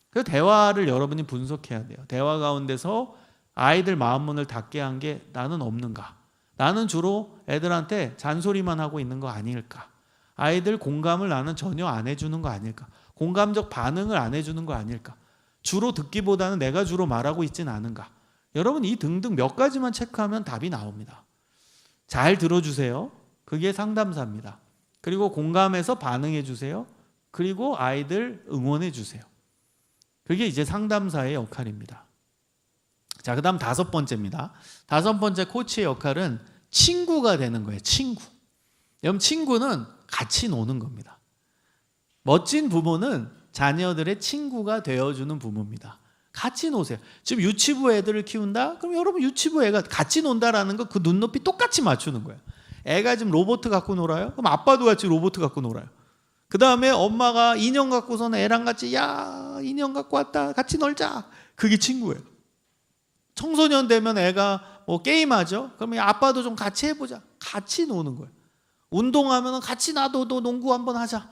그래서 대화를 여러분이 분석해야 돼요. 대화 가운데서 아이들 마음문을 닫게 한 게 나는 없는가? 나는 주로 애들한테 잔소리만 하고 있는 거 아닐까? 아이들 공감을 나는 전혀 안 해주는 거 아닐까? 공감적 반응을 안 해주는 거 아닐까? 주로 듣기보다는 내가 주로 말하고 있진 않은가? 여러분 이 등등 몇 가지만 체크하면 답이 나옵니다. 잘 들어주세요. 그게 상담사입니다. 그리고 공감해서 반응해 주세요. 그리고 아이들 응원해 주세요. 그게 이제 상담사의 역할입니다. 자, 그 다음 5번째입니다. 5번째 코치의 역할은 친구가 되는 거예요. 친구. 여러분 친구는 같이 노는 겁니다. 멋진 부모는 자녀들의 친구가 되어주는 부모입니다. 같이 노세요. 지금 유치부 애들을 키운다? 그럼 여러분 유치부 애가 같이 논다라는 거 그 눈높이 똑같이 맞추는 거예요. 애가 지금 로봇 갖고 놀아요? 그럼 아빠도 같이 로봇 갖고 놀아요. 그 다음에 엄마가 인형 갖고서는 애랑 같이 야 인형 갖고 왔다 같이 놀자. 그게 친구예요. 청소년 되면 애가 뭐 게임하죠? 그러면 아빠도 좀 같이 해보자. 같이 노는 거예요. 운동하면 같이 나도 농구 한번 하자.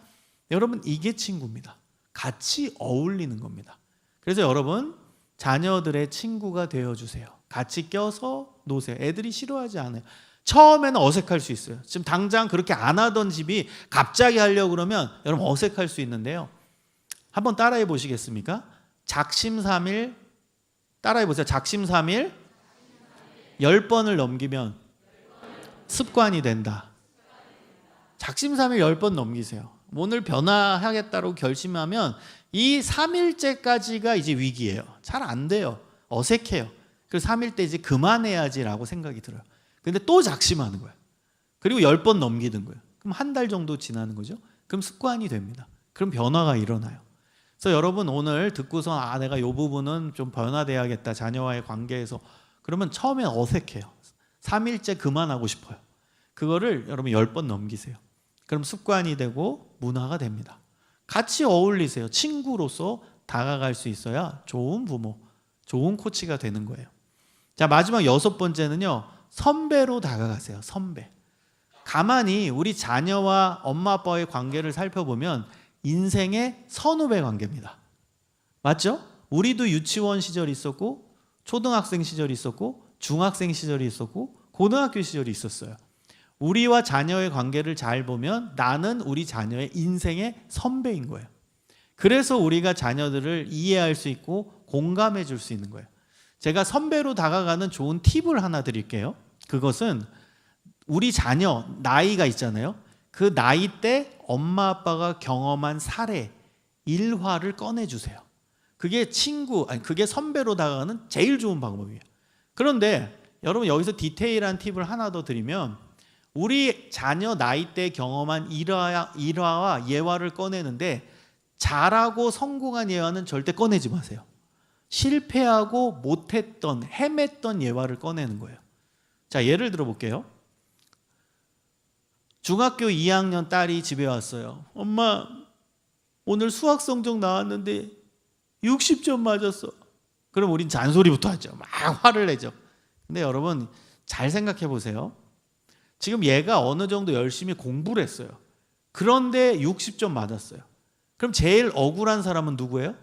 여러분 이게 친구입니다. 같이 어울리는 겁니다. 그래서 여러분 자녀들의 친구가 되어주세요. 같이 껴서 노세요. 애들이 싫어하지 않아요. 처음에는 어색할 수 있어요. 지금 당장 그렇게 안 하던 집이 갑자기 하려고 그러면 여러분 어색할 수 있는데요. 한번 따라해 보시겠습니까? 작심삼일 따라해 보세요. 작심삼일 10번을 넘기면 습관이 된다. 작심삼일 10번 넘기세요. 오늘 변화하겠다고 결심하면 이 3일째까지가 이제 위기예요. 잘 안 돼요. 어색해요. 그래서 3일 때 이제 그만해야지라고 생각이 들어요. 근데 또 작심하는 거예요. 그리고 10번 넘기는 거예요. 그럼 한 달 정도 지나는 거죠. 그럼 습관이 됩니다. 그럼 변화가 일어나요. 그래서 여러분 오늘 듣고서 내가 이 부분은 좀 변화돼야겠다. 자녀와의 관계에서. 그러면 처음엔 어색해요. 3일째 그만하고 싶어요. 그거를 여러분 10번 넘기세요. 그럼 습관이 되고 문화가 됩니다. 같이 어울리세요. 친구로서 다가갈 수 있어야 좋은 부모, 좋은 코치가 되는 거예요. 자, 마지막 6번째는요. 선배로 다가가세요. 선배. 가만히 우리 자녀와 엄마 아빠의 관계를 살펴보면 인생의 선후배 관계입니다. 맞죠? 우리도 유치원 시절이 있었고 초등학생 시절이 있었고 중학생 시절이 있었고 고등학교 시절이 있었어요. 우리와 자녀의 관계를 잘 보면 나는 우리 자녀의 인생의 선배인 거예요. 그래서 우리가 자녀들을 이해할 수 있고 공감해 줄 수 있는 거예요. 제가 선배로 다가가는 좋은 팁을 하나 드릴게요. 그것은 우리 자녀 나이가 있잖아요. 그 나이 때 엄마 아빠가 경험한 사례, 일화를 꺼내주세요. 그게 그게 선배로 다가가는 제일 좋은 방법이에요. 그런데 여러분 여기서 디테일한 팁을 하나 더 드리면 우리 자녀 나이 때 경험한 일화와 예화를 꺼내는데 잘하고 성공한 예화는 절대 꺼내지 마세요. 실패하고 못했던 헤맸던 예화를 꺼내는 거예요. 자, 예를 들어 볼게요. 중학교 2학년 딸이 집에 왔어요. 엄마, 오늘 수학 성적 나왔는데 60점 맞았어. 그럼 우린 잔소리부터 하죠. 막 화를 내죠. 근데 여러분 잘 생각해 보세요. 지금 얘가 어느 정도 열심히 공부를 했어요. 그런데 60점 맞았어요. 그럼 제일 억울한 사람은 누구예요?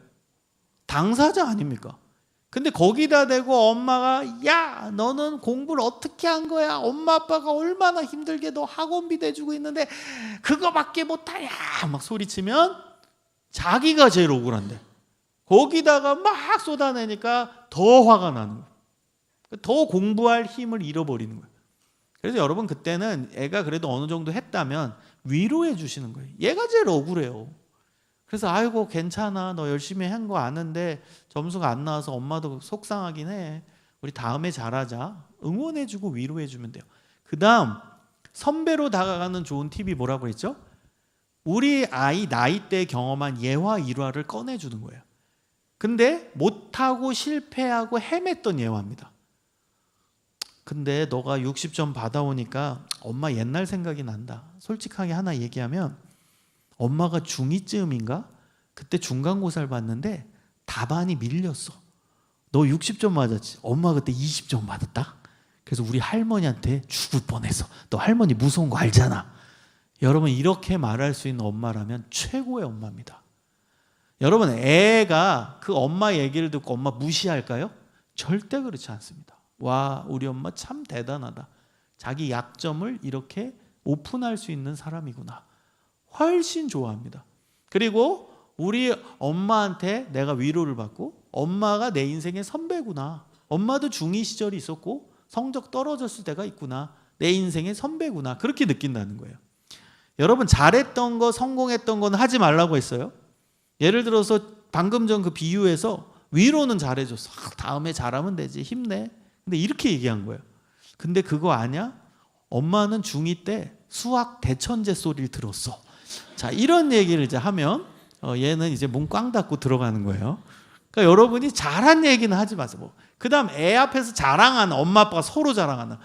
당사자 아닙니까? 근데 거기다 대고 엄마가 야 너는 공부를 어떻게 한 거야? 엄마 아빠가 얼마나 힘들게 너 학원비 내주고 있는데 그거밖에 못하냐 막 소리치면 자기가 제일 억울한데 거기다가 막 쏟아내니까 더 화가 나는 거예요. 더 공부할 힘을 잃어버리는 거예요. 그래서 여러분 그때는 애가 그래도 어느 정도 했다면 위로해 주시는 거예요. 얘가 제일 억울해요. 그래서 아이고 괜찮아 너 열심히 한 거 아는데 점수가 안 나와서 엄마도 속상하긴 해. 우리 다음에 잘하자. 응원해주고 위로해주면 돼요. 그 다음 선배로 다가가는 좋은 팁이 뭐라고 했죠? 우리 아이 나이 때 경험한 예화 일화를 꺼내주는 거예요. 근데 못하고 실패하고 헤맸던 예화입니다. 근데 너가 60점 받아오니까 엄마 옛날 생각이 난다. 솔직하게 하나 얘기하면 엄마가 중2쯤인가? 그때 중간고사를 봤는데 답안이 밀렸어. 너 60점 맞았지? 엄마 그때 20점 받았다? 그래서 우리 할머니한테 죽을 뻔했어. 너 할머니 무서운 거 알잖아. 여러분, 이렇게 말할 수 있는 엄마라면 최고의 엄마입니다. 여러분, 애가 그 엄마 얘기를 듣고 엄마 무시할까요? 절대 그렇지 않습니다. 와, 우리 엄마 참 대단하다. 자기 약점을 이렇게 오픈할 수 있는 사람이구나. 훨씬 좋아합니다. 그리고 우리 엄마한테 내가 위로를 받고 엄마가 내 인생의 선배구나. 엄마도 중2 시절이 있었고 성적 떨어졌을 때가 있구나. 내 인생의 선배구나. 그렇게 느낀다는 거예요. 여러분, 잘했던 거, 성공했던 건 하지 말라고 했어요. 예를 들어서 방금 전 그 비유에서 위로는 잘해줬어. 다음에 잘하면 되지. 힘내. 근데 이렇게 얘기한 거예요. 근데 그거 아냐? 엄마는 중2 때 수학 대천재 소리를 들었어. 자, 이런 얘기를 이제 하면 얘는 이제 문 꽝 닫고 들어가는 거예요. 그러니까 여러분이 잘한 얘기는 하지 마세요. 그다음 애 앞에서 자랑하는, 엄마 아빠가 서로 자랑하는,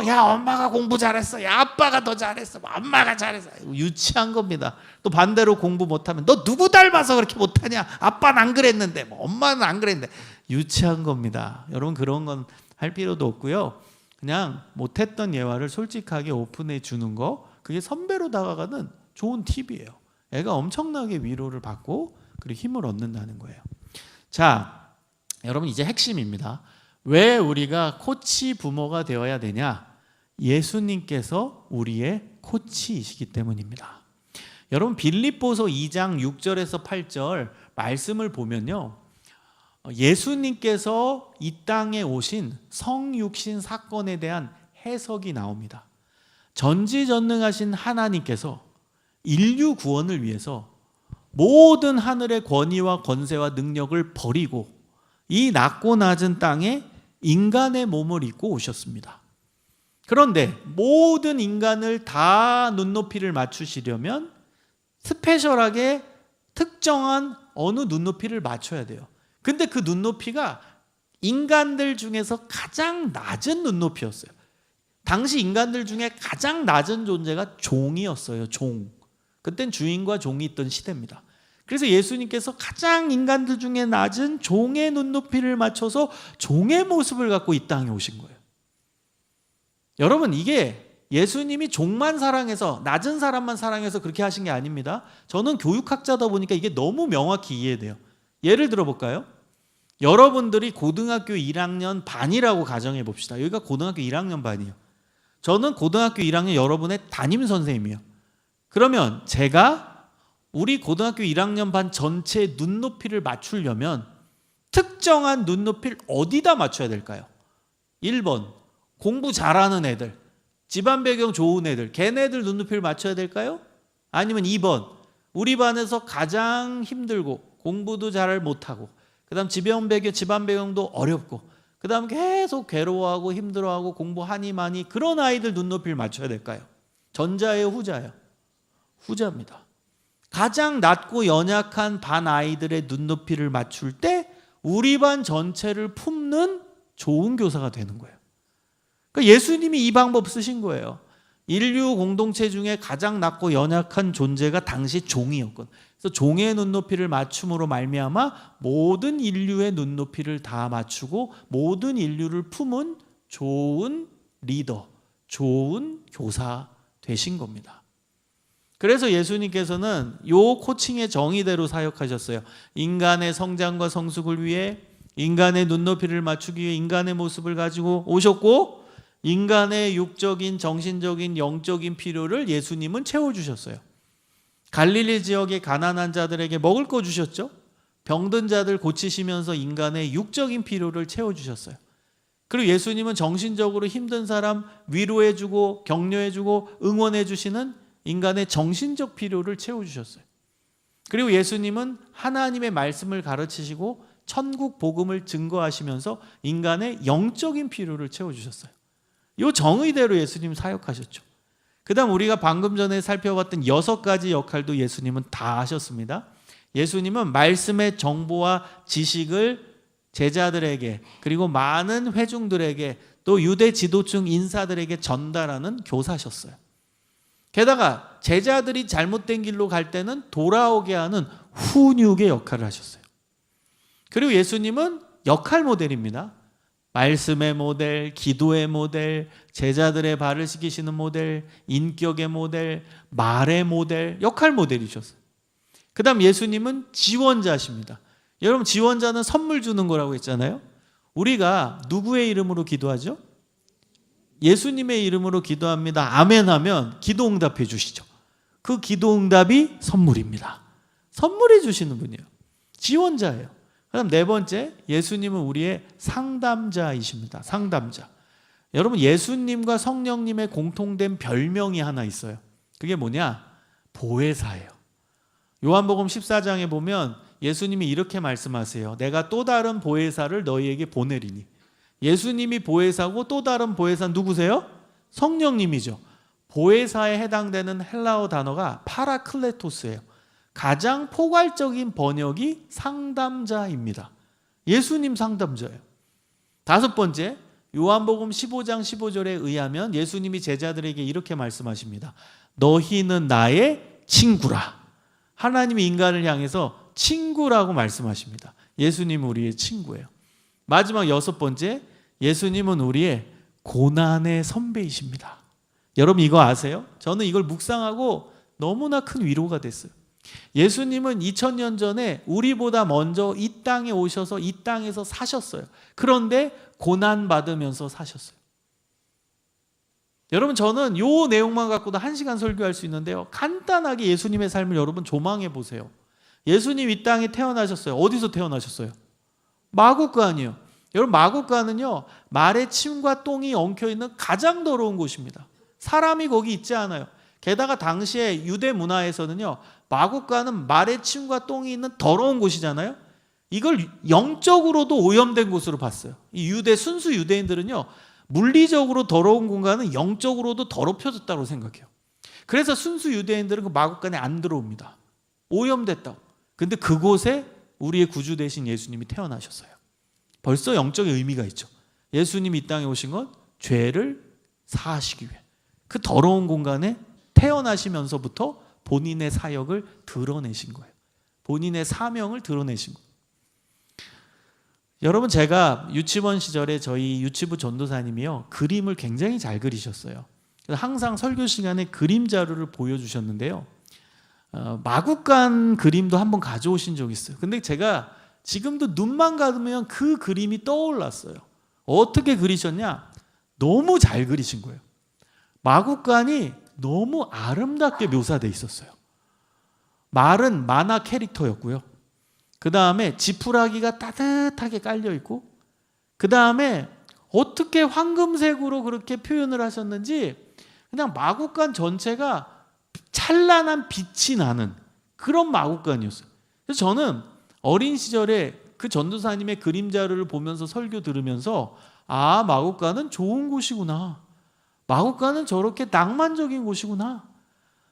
야 엄마가 공부 잘했어, 야 아빠가 더 잘했어, 엄마가 잘했어. 유치한 겁니다. 또 반대로 공부 못하면 너 누구 닮아서 그렇게 못하냐, 아빠는 안 그랬는데, 엄마는 안 그랬는데. 유치한 겁니다. 여러분, 그런 건 할 필요도 없고요. 그냥 못했던 예화를 솔직하게 오픈해 주는 거, 그게 선배로 다가가는 좋은 팁이에요. 애가 엄청나게 위로를 받고 그리고 힘을 얻는다는 거예요. 자, 여러분, 이제 핵심입니다. 왜 우리가 코치 부모가 되어야 되냐? 예수님께서 우리의 코치이시기 때문입니다. 여러분, 빌립보서 2장 6절에서 8절 말씀을 보면요, 예수님께서 이 땅에 오신 성육신 사건에 대한 해석이 나옵니다. 전지전능하신 하나님께서 인류 구원을 위해서 모든 하늘의 권위와 권세와 능력을 버리고 이 낮고 낮은 땅에 인간의 몸을 입고 오셨습니다. 그런데 모든 인간을 다 눈높이를 맞추시려면 스페셜하게 특정한 어느 눈높이를 맞춰야 돼요. 근데 그 눈높이가 인간들 중에서 가장 낮은 눈높이였어요. 당시 인간들 중에 가장 낮은 존재가 종이었어요. 종. 그땐 주인과 종이 있던 시대입니다. 그래서 예수님께서 가장 인간들 중에 낮은 종의 눈높이를 맞춰서 종의 모습을 갖고 이 땅에 오신 거예요. 여러분, 이게 예수님이 종만 사랑해서, 낮은 사람만 사랑해서 그렇게 하신 게 아닙니다. 저는 교육학자다 보니까 이게 너무 명확히 이해돼요. 예를 들어 볼까요? 여러분들이 고등학교 1학년 반이라고 가정해 봅시다. 여기가 고등학교 1학년 반이에요. 저는 고등학교 1학년 여러분의 담임 선생님이에요. 그러면 제가 우리 고등학교 1학년 반 전체의 눈높이를 맞추려면 특정한 눈높이를 어디다 맞춰야 될까요? 1번, 공부 잘하는 애들, 집안 배경 좋은 애들, 걔네들 눈높이를 맞춰야 될까요? 아니면 2번, 우리 반에서 가장 힘들고 공부도 잘 못하고 그 다음 집안 배경도 어렵고 그 다음 계속 괴로워하고 힘들어하고 공부하니 많이 그런 아이들 눈높이를 맞춰야 될까요? 전자예요, 후자예요? 후자입니다. 가장 낮고 연약한 반 아이들의 눈높이를 맞출 때 우리 반 전체를 품는 좋은 교사가 되는 거예요. 그러니까 예수님이 이 방법 쓰신 거예요. 인류 공동체 중에 가장 낮고 연약한 존재가 당시 종이었거든. 그래서 종의 눈높이를 맞춤으로 말미암아 모든 인류의 눈높이를 다 맞추고 모든 인류를 품은 좋은 리더, 좋은 교사 되신 겁니다. 그래서 예수님께서는 요 코칭의 정의대로 사역하셨어요. 인간의 성장과 성숙을 위해 인간의 눈높이를 맞추기 위해 인간의 모습을 가지고 오셨고 인간의 육적인, 정신적인, 영적인 필요를 예수님은 채워주셨어요. 갈릴리 지역의 가난한 자들에게 먹을 거 주셨죠. 병든 자들 고치시면서 인간의 육적인 필요를 채워주셨어요. 그리고 예수님은 정신적으로 힘든 사람 위로해주고 격려해주고 응원해주시는 인간의 정신적 필요를 채워주셨어요. 그리고 예수님은 하나님의 말씀을 가르치시고 천국 복음을 증거하시면서 인간의 영적인 필요를 채워주셨어요. 이 정의대로 예수님 사역하셨죠. 그다음 우리가 방금 전에 살펴봤던 6가지 역할도 예수님은 다 하셨습니다. 예수님은 말씀의 정보와 지식을 제자들에게 그리고 많은 회중들에게 또 유대 지도층 인사들에게 전달하는 교사셨어요. 게다가 제자들이 잘못된 길로 갈 때는 돌아오게 하는 훈육의 역할을 하셨어요. 그리고 예수님은 역할 모델입니다. 말씀의 모델, 기도의 모델, 제자들의 발을 씻기시는 모델, 인격의 모델, 말의 모델, 역할 모델이셨어요. 그 다음 예수님은 지원자십니다. 여러분, 지원자는 선물 주는 거라고 했잖아요. 우리가 누구의 이름으로 기도하죠? 예수님의 이름으로 기도합니다. 아멘 하면 기도 응답해 주시죠. 그 기도 응답이 선물입니다. 선물해 주시는 분이에요. 지원자예요. 그다음 4번째, 예수님은 우리의 상담자이십니다. 상담자. 여러분, 예수님과 성령님의 공통된 별명이 하나 있어요. 그게 뭐냐? 보혜사예요. 요한복음 14장에 보면 예수님이 이렇게 말씀하세요. 내가 또 다른 보혜사를 너희에게 보내리니. 예수님이 보혜사고 또 다른 보혜사는 누구세요? 성령님이죠. 보혜사에 해당되는 헬라어 단어가 파라클레토스예요. 가장 포괄적인 번역이 상담자입니다. 예수님 상담자예요. 5번째, 요한복음 15장 15절에 의하면 예수님이 제자들에게 이렇게 말씀하십니다. 너희는 나의 친구라. 하나님이 인간을 향해서 친구라고 말씀하십니다. 예수님은 우리의 친구예요. 마지막 6번째, 예수님은 우리의 고난의 선배이십니다. 여러분 이거 아세요? 저는 이걸 묵상하고 너무나 큰 위로가 됐어요. 예수님은 2000년 전에 우리보다 먼저 이 땅에 오셔서 이 땅에서 사셨어요. 그런데 고난받으면서 사셨어요. 여러분, 저는 이 내용만 갖고도 1시간 설교할 수 있는데요. 간단하게 예수님의 삶을 여러분 조망해 보세요. 예수님 이 땅에 태어나셨어요. 어디서 태어나셨어요? 마국간이요. 여러분, 마국간은요, 말의 침과 똥이 엉켜있는 가장 더러운 곳입니다. 사람이 거기 있지 않아요. 게다가 당시에 유대 문화에서는요, 마국간은 말의 침과 똥이 있는 더러운 곳이잖아요. 이걸 영적으로도 오염된 곳으로 봤어요. 이 순수 유대인들은요, 물리적으로 더러운 공간은 영적으로도 더럽혀졌다고 생각해요. 그래서 순수 유대인들은 그 마국간에 안 들어옵니다. 오염됐다고. 근데 그곳에 우리의 구주 되신 예수님이 태어나셨어요. 벌써 영적인 의미가 있죠. 예수님이 이 땅에 오신 건 죄를 사하시기 위해 그 더러운 공간에 태어나시면서부터 본인의 사역을 드러내신 거예요. 본인의 사명을 드러내신 거예요. 여러분, 제가 유치원 시절에 저희 유치부 전도사님이요, 그림을 굉장히 잘 그리셨어요. 그래서 항상 설교 시간에 그림 자료를 보여주셨는데요. 마국간 그림도 한번 가져오신 적이 있어요. 근데 제가 지금도 눈만 감으면 그 그림이 떠올랐어요. 어떻게 그리셨냐? 너무 잘 그리신 거예요. 마국간이 너무 아름답게 묘사되어 있었어요. 말은 만화 캐릭터였고요. 그 다음에 지푸라기가 따뜻하게 깔려 있고, 그 다음에 어떻게 황금색으로 그렇게 표현을 하셨는지 그냥 마국간 전체가 찬란한 빛이 나는 그런 마국간이었어요. 그래서 저는 어린 시절에 그 전도사님의 그림 자료를 보면서 설교 들으면서 아, 마국간은 좋은 곳이구나. 마국간은 저렇게 낭만적인 곳이구나.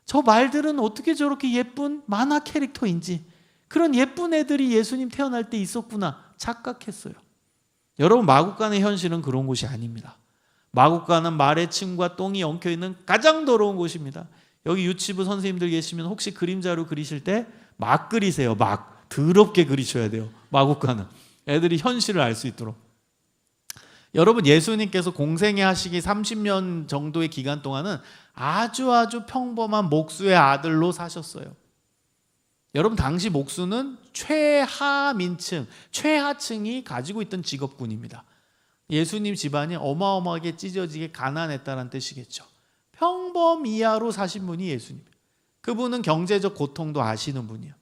저 말들은 어떻게 저렇게 예쁜 만화 캐릭터인지, 그런 예쁜 애들이 예수님 태어날 때 있었구나 착각했어요. 여러분, 마국간의 현실은 그런 곳이 아닙니다. 마국간은 말의 침과 똥이 엉켜있는 가장 더러운 곳입니다. 여기 유치부 선생님들 계시면 혹시 그림자로 그리실 때 막 그리세요. 막 더럽게 그리셔야 돼요. 마국간은 애들이 현실을 알 수 있도록. 여러분, 예수님께서 공생애 하시기 30년 정도의 기간 동안은 아주 평범한 목수의 아들로 사셨어요. 여러분, 당시 목수는 최하민층, 최하층이 가지고 있던 직업군입니다. 예수님 집안이 어마어마하게 찢어지게 가난했다는 뜻이겠죠. 평범 이하로 사신 분이 예수님. 그분은 경제적 고통도 아시는 분이에요.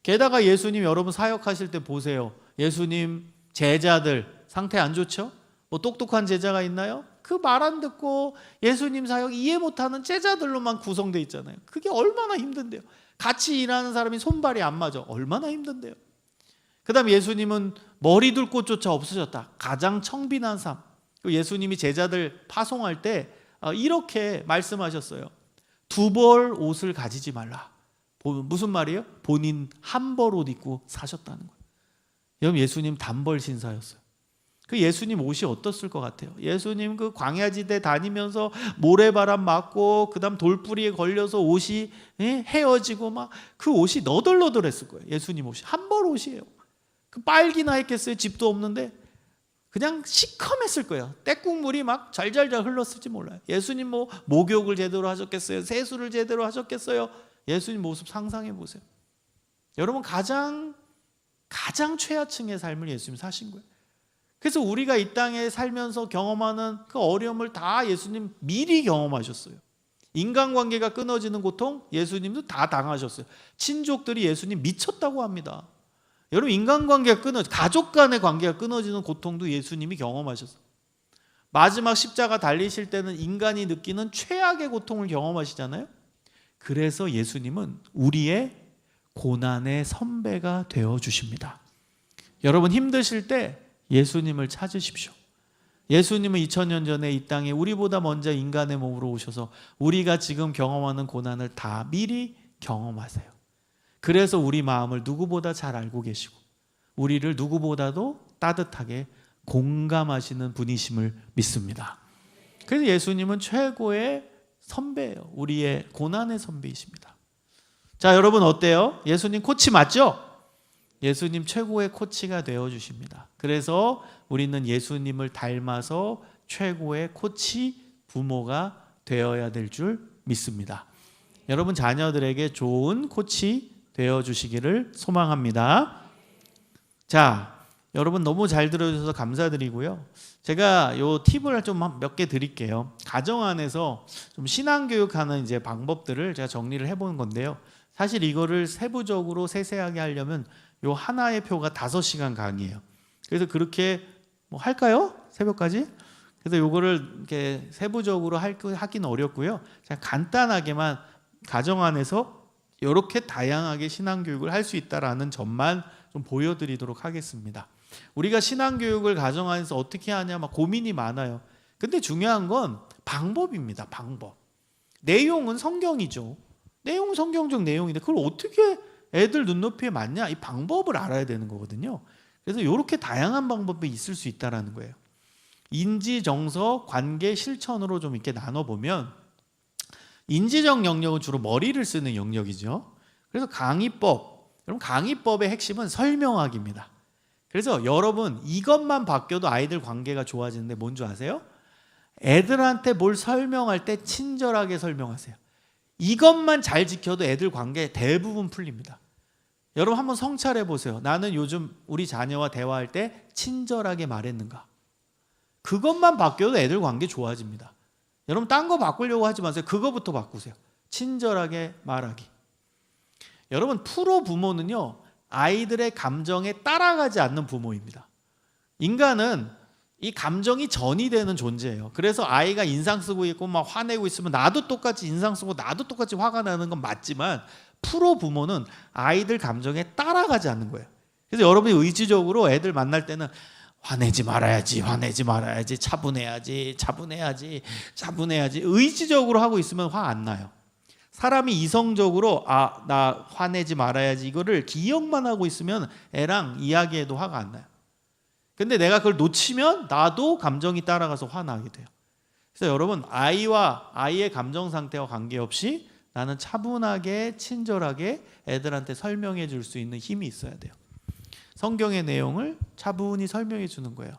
게다가 예수님 여러분 사역하실 때 보세요. 예수님 제자들 상태 안 좋죠? 뭐 똑똑한 제자가 있나요? 그 말 안 듣고 예수님 사역 이해 못하는 제자들로만 구성되어 있잖아요. 그게 얼마나 힘든데요. 같이 일하는 사람이 손발이 안 맞아. 얼마나 힘든데요. 그 다음에 예수님은 머리 둘 곳조차 없으셨다. 가장 청빈한 삶. 예수님이 제자들 파송할 때 이렇게 말씀하셨어요. 두 벌 옷을 가지지 말라. 무슨 말이에요? 본인 한 벌 옷 입고 사셨다는 거예요. 여러분, 예수님 단벌 신사였어요. 그 예수님 옷이 어떻을 것 같아요? 예수님 그 광야지대 다니면서 모래바람 맞고 그다음 돌뿌리에 걸려서 옷이 헤어지고 막 그 옷이 너덜너덜했을 거예요. 예수님 옷이 한 벌 옷이에요. 그 빨기나 했겠어요? 집도 없는데 그냥 시커맸을 거예요. 때국물이 막 잘잘잘 흘렀을지 몰라요. 예수님 뭐 목욕을 제대로 하셨겠어요? 세수를 제대로 하셨겠어요? 예수님 모습 상상해 보세요. 여러분, 가장 최하층의 삶을 예수님 사신 거예요. 그래서 우리가 이 땅에 살면서 경험하는 그 어려움을 다 예수님 미리 경험하셨어요. 인간관계가 끊어지는 고통 예수님도 다 당하셨어요. 친족들이 예수님 미쳤다고 합니다. 여러분, 인간관계가 가족 간의 관계가 끊어지는 고통도 예수님이 경험하셨어요. 마지막 십자가 달리실 때는 인간이 느끼는 최악의 고통을 경험하시잖아요. 그래서 예수님은 우리의 고난의 선배가 되어 주십니다. 여러분, 힘드실 때 예수님을 찾으십시오. 예수님은 2000년 전에 이 땅에 우리보다 먼저 인간의 몸으로 오셔서 우리가 지금 경험하는 고난을 다 미리 경험하세요. 그래서 우리 마음을 누구보다 잘 알고 계시고 우리를 누구보다도 따뜻하게 공감하시는 분이심을 믿습니다. 그래서 예수님은 최고의 선배예요. 우리의 고난의 선배이십니다. 자, 여러분 어때요? 예수님 코치 맞죠? 예수님 최고의 코치가 되어주십니다. 그래서 우리는 예수님을 닮아서 최고의 코치 부모가 되어야 될 줄 믿습니다. 여러분, 자녀들에게 좋은 코치 되어주시기를 소망합니다. 자, 여러분 너무 잘 들어주셔서 감사드리고요. 제가 요 팁을 좀 몇 개 드릴게요. 가정 안에서 좀 신앙교육하는 이제 방법들을 제가 정리를 해보는 건데요. 사실 이거를 세부적으로 세세하게 하려면 요 하나의 표가 5시간 강의예요. 그래서 그렇게 뭐 할까요? 새벽까지? 그래서 요거를 이렇게 세부적으로 하기는 어렵고요. 그냥 간단하게만 가정 안에서 이렇게 다양하게 신앙교육을 할 수 있다라는 점만 좀 보여드리도록 하겠습니다. 우리가 신앙교육을 가정 안에서 어떻게 하냐 막 고민이 많아요. 근데 중요한 건 방법입니다. 방법. 내용은 성경이죠. 내용은 성경적 내용인데 그걸 어떻게 애들 눈높이에 맞냐? 이 방법을 알아야 되는 거거든요. 그래서 이렇게 다양한 방법이 있을 수 있다는 거예요. 인지, 정서, 관계, 실천으로 좀 이렇게 나눠보면 인지적 영역은 주로 머리를 쓰는 영역이죠. 그래서 강의법, 여러분 강의법의 핵심은 설명하기입니다. 그래서 여러분 이것만 바뀌어도 아이들 관계가 좋아지는데 뭔지 아세요? 애들한테 뭘 설명할 때 친절하게 설명하세요. 이것만 잘 지켜도 애들 관계 대부분 풀립니다. 여러분 한번 성찰해 보세요. 나는 요즘 우리 자녀와 대화할 때 친절하게 말했는가? 그것만 바뀌어도 애들 관계 좋아집니다. 여러분 딴 거 바꾸려고 하지 마세요. 그거부터 바꾸세요. 친절하게 말하기. 여러분 프로 부모는요, 아이들의 감정에 따라가지 않는 부모입니다. 인간은 이 감정이 전이 되는 존재예요. 그래서 아이가 인상 쓰고 있고 막 화내고 있으면 나도 똑같이 인상 쓰고 나도 똑같이 화가 나는 건 맞지만 프로 부모는 아이들 감정에 따라가지 않는 거예요. 그래서 여러분이 의지적으로 애들 만날 때는 화내지 말아야지, 화내지 말아야지, 차분해야지, 차분해야지, 차분해야지 의지적으로 하고 있으면 화 안 나요. 사람이 이성적으로 나 화내지 말아야지 이거를 기억만 하고 있으면 애랑 이야기해도 화가 안 나요. 근데 내가 그걸 놓치면 나도 감정이 따라가서 화나게 돼요. 그래서 여러분 아이와 아이의 감정 상태와 관계없이 나는 차분하게 친절하게 애들한테 설명해 줄 수 있는 힘이 있어야 돼요. 성경의 내용을 차분히 설명해 주는 거예요.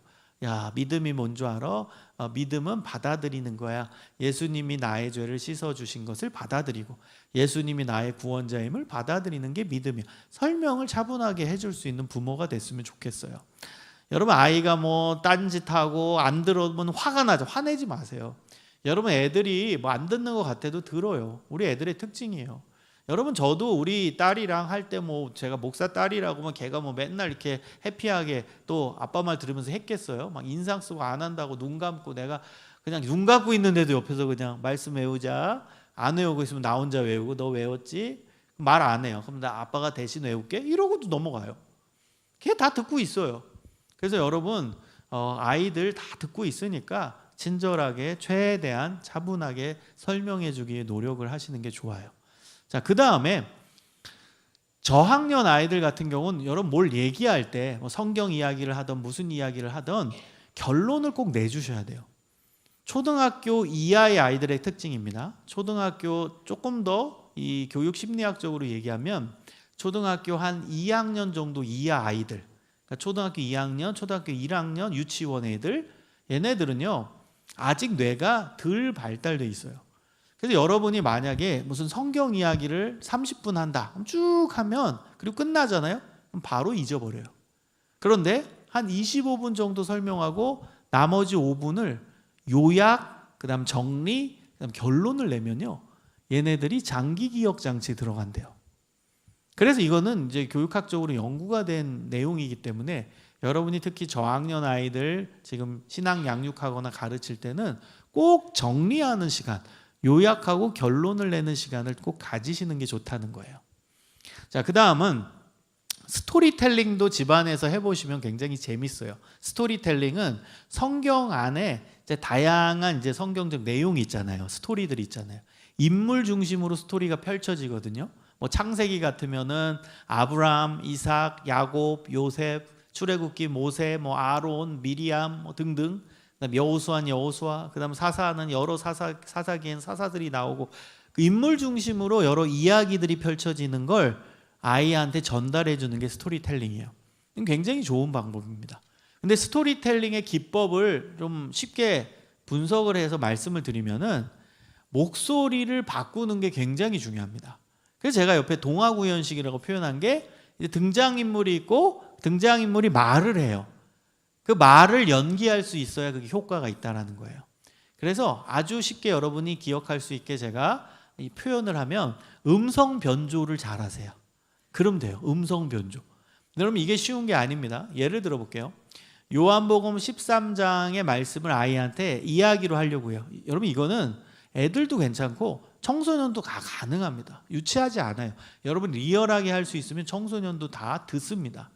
야, 믿음이 뭔 줄 알아? 믿음은 받아들이는 거야. 예수님이 나의 죄를 씻어주신 것을 받아들이고 예수님이 나의 구원자임을 받아들이는 게 믿음이야. 설명을 차분하게 해줄 수 있는 부모가 됐으면 좋겠어요. 여러분 아이가 뭐 딴짓하고 안 들어오면 화가 나죠. 화내지 마세요. 여러분 애들이 뭐 안 듣는 것 같아도 들어요. 우리 애들의 특징이에요. 여러분 저도 우리 딸이랑 할 때 뭐 제가 목사 딸이라고 뭐 걔가 뭐 맨날 이렇게 해피하게 또 아빠 말 들으면서 했겠어요. 막 인상 쓰고 안 한다고 눈 감고 내가 그냥 눈 감고 있는데도 옆에서 그냥 말씀 외우자. 안 외우고 있으면 나 혼자 외우고 너 외웠지? 말 안 해요. 그럼 나 아빠가 대신 외울게. 이러고도 넘어가요. 걔 다 듣고 있어요. 그래서 여러분 아이들 다 듣고 있으니까 친절하게 최대한 차분하게 설명해 주기에 노력을 하시는 게 좋아요. 자, 그 다음에 저학년 아이들 같은 경우는 여러분 뭘 얘기할 때 뭐 성경 이야기를 하든 무슨 이야기를 하든 결론을 꼭 내주셔야 돼요. 초등학교 이하의 아이들의 특징입니다. 초등학교 조금 더 이 교육 심리학적으로 얘기하면 초등학교 한 2학년 정도 이하 아이들, 그러니까 초등학교 2학년, 초등학교 1학년 유치원 애들, 얘네들은요 아직 뇌가 덜 발달돼 있어요. 그래서 여러분이 만약에 무슨 성경 이야기를 30분 한다 쭉 하면 그리고 끝나잖아요. 그럼 바로 잊어버려요. 그런데 한 25분 정도 설명하고 나머지 5분을 요약, 그 다음 정리, 그 다음 결론을 내면요 얘네들이 장기 기억 장치에 들어간대요. 그래서 이거는 이제 교육학적으로 연구가 된 내용이기 때문에 여러분이 특히 저학년 아이들 지금 신앙 양육하거나 가르칠 때는 꼭 정리하는 시간, 요약하고 결론을 내는 시간을 꼭 가지시는 게 좋다는 거예요. 자, 그 다음은 스토리텔링도 집안에서 해보시면 굉장히 재밌어요. 스토리텔링은 성경 안에 이제 다양한 이제 성경적 내용이 있잖아요. 스토리들이 있잖아요. 인물 중심으로 스토리가 펼쳐지거든요. 뭐 창세기 같으면은 아브라함, 이삭, 야곱, 요셉, 출애굽기, 모세, 뭐 아론, 미리암 뭐 등등. 그다음 여호수아는 여호수아, 그다음 사사는 여러 사사기엔 사사들이 나오고 그 인물 중심으로 여러 이야기들이 펼쳐지는 걸 아이한테 전달해 주는 게 스토리텔링이에요. 굉장히 좋은 방법입니다. 근데 스토리텔링의 기법을 좀 쉽게 분석을 해서 말씀을 드리면은 목소리를 바꾸는 게 굉장히 중요합니다. 그래서 제가 옆에 동화구연식이라고 표현한 게 이제 등장인물이 있고 등장인물이 말을 해요. 그 말을 연기할 수 있어야 그게 효과가 있다라는 거예요. 그래서 아주 쉽게 여러분이 기억할 수 있게 제가 이 표현을 하면 음성 변조를 잘 하세요. 그럼 돼요. 음성 변조. 여러분 이게 쉬운 게 아닙니다. 예를 들어 볼게요. 요한복음 13장의 말씀을 아이한테 이야기로 하려고요. 여러분 이거는 애들도 괜찮고 청소년도 다 가능합니다. 유치하지 않아요. 여러분 리얼하게 할 수 있으면 청소년도 다 듣습니다.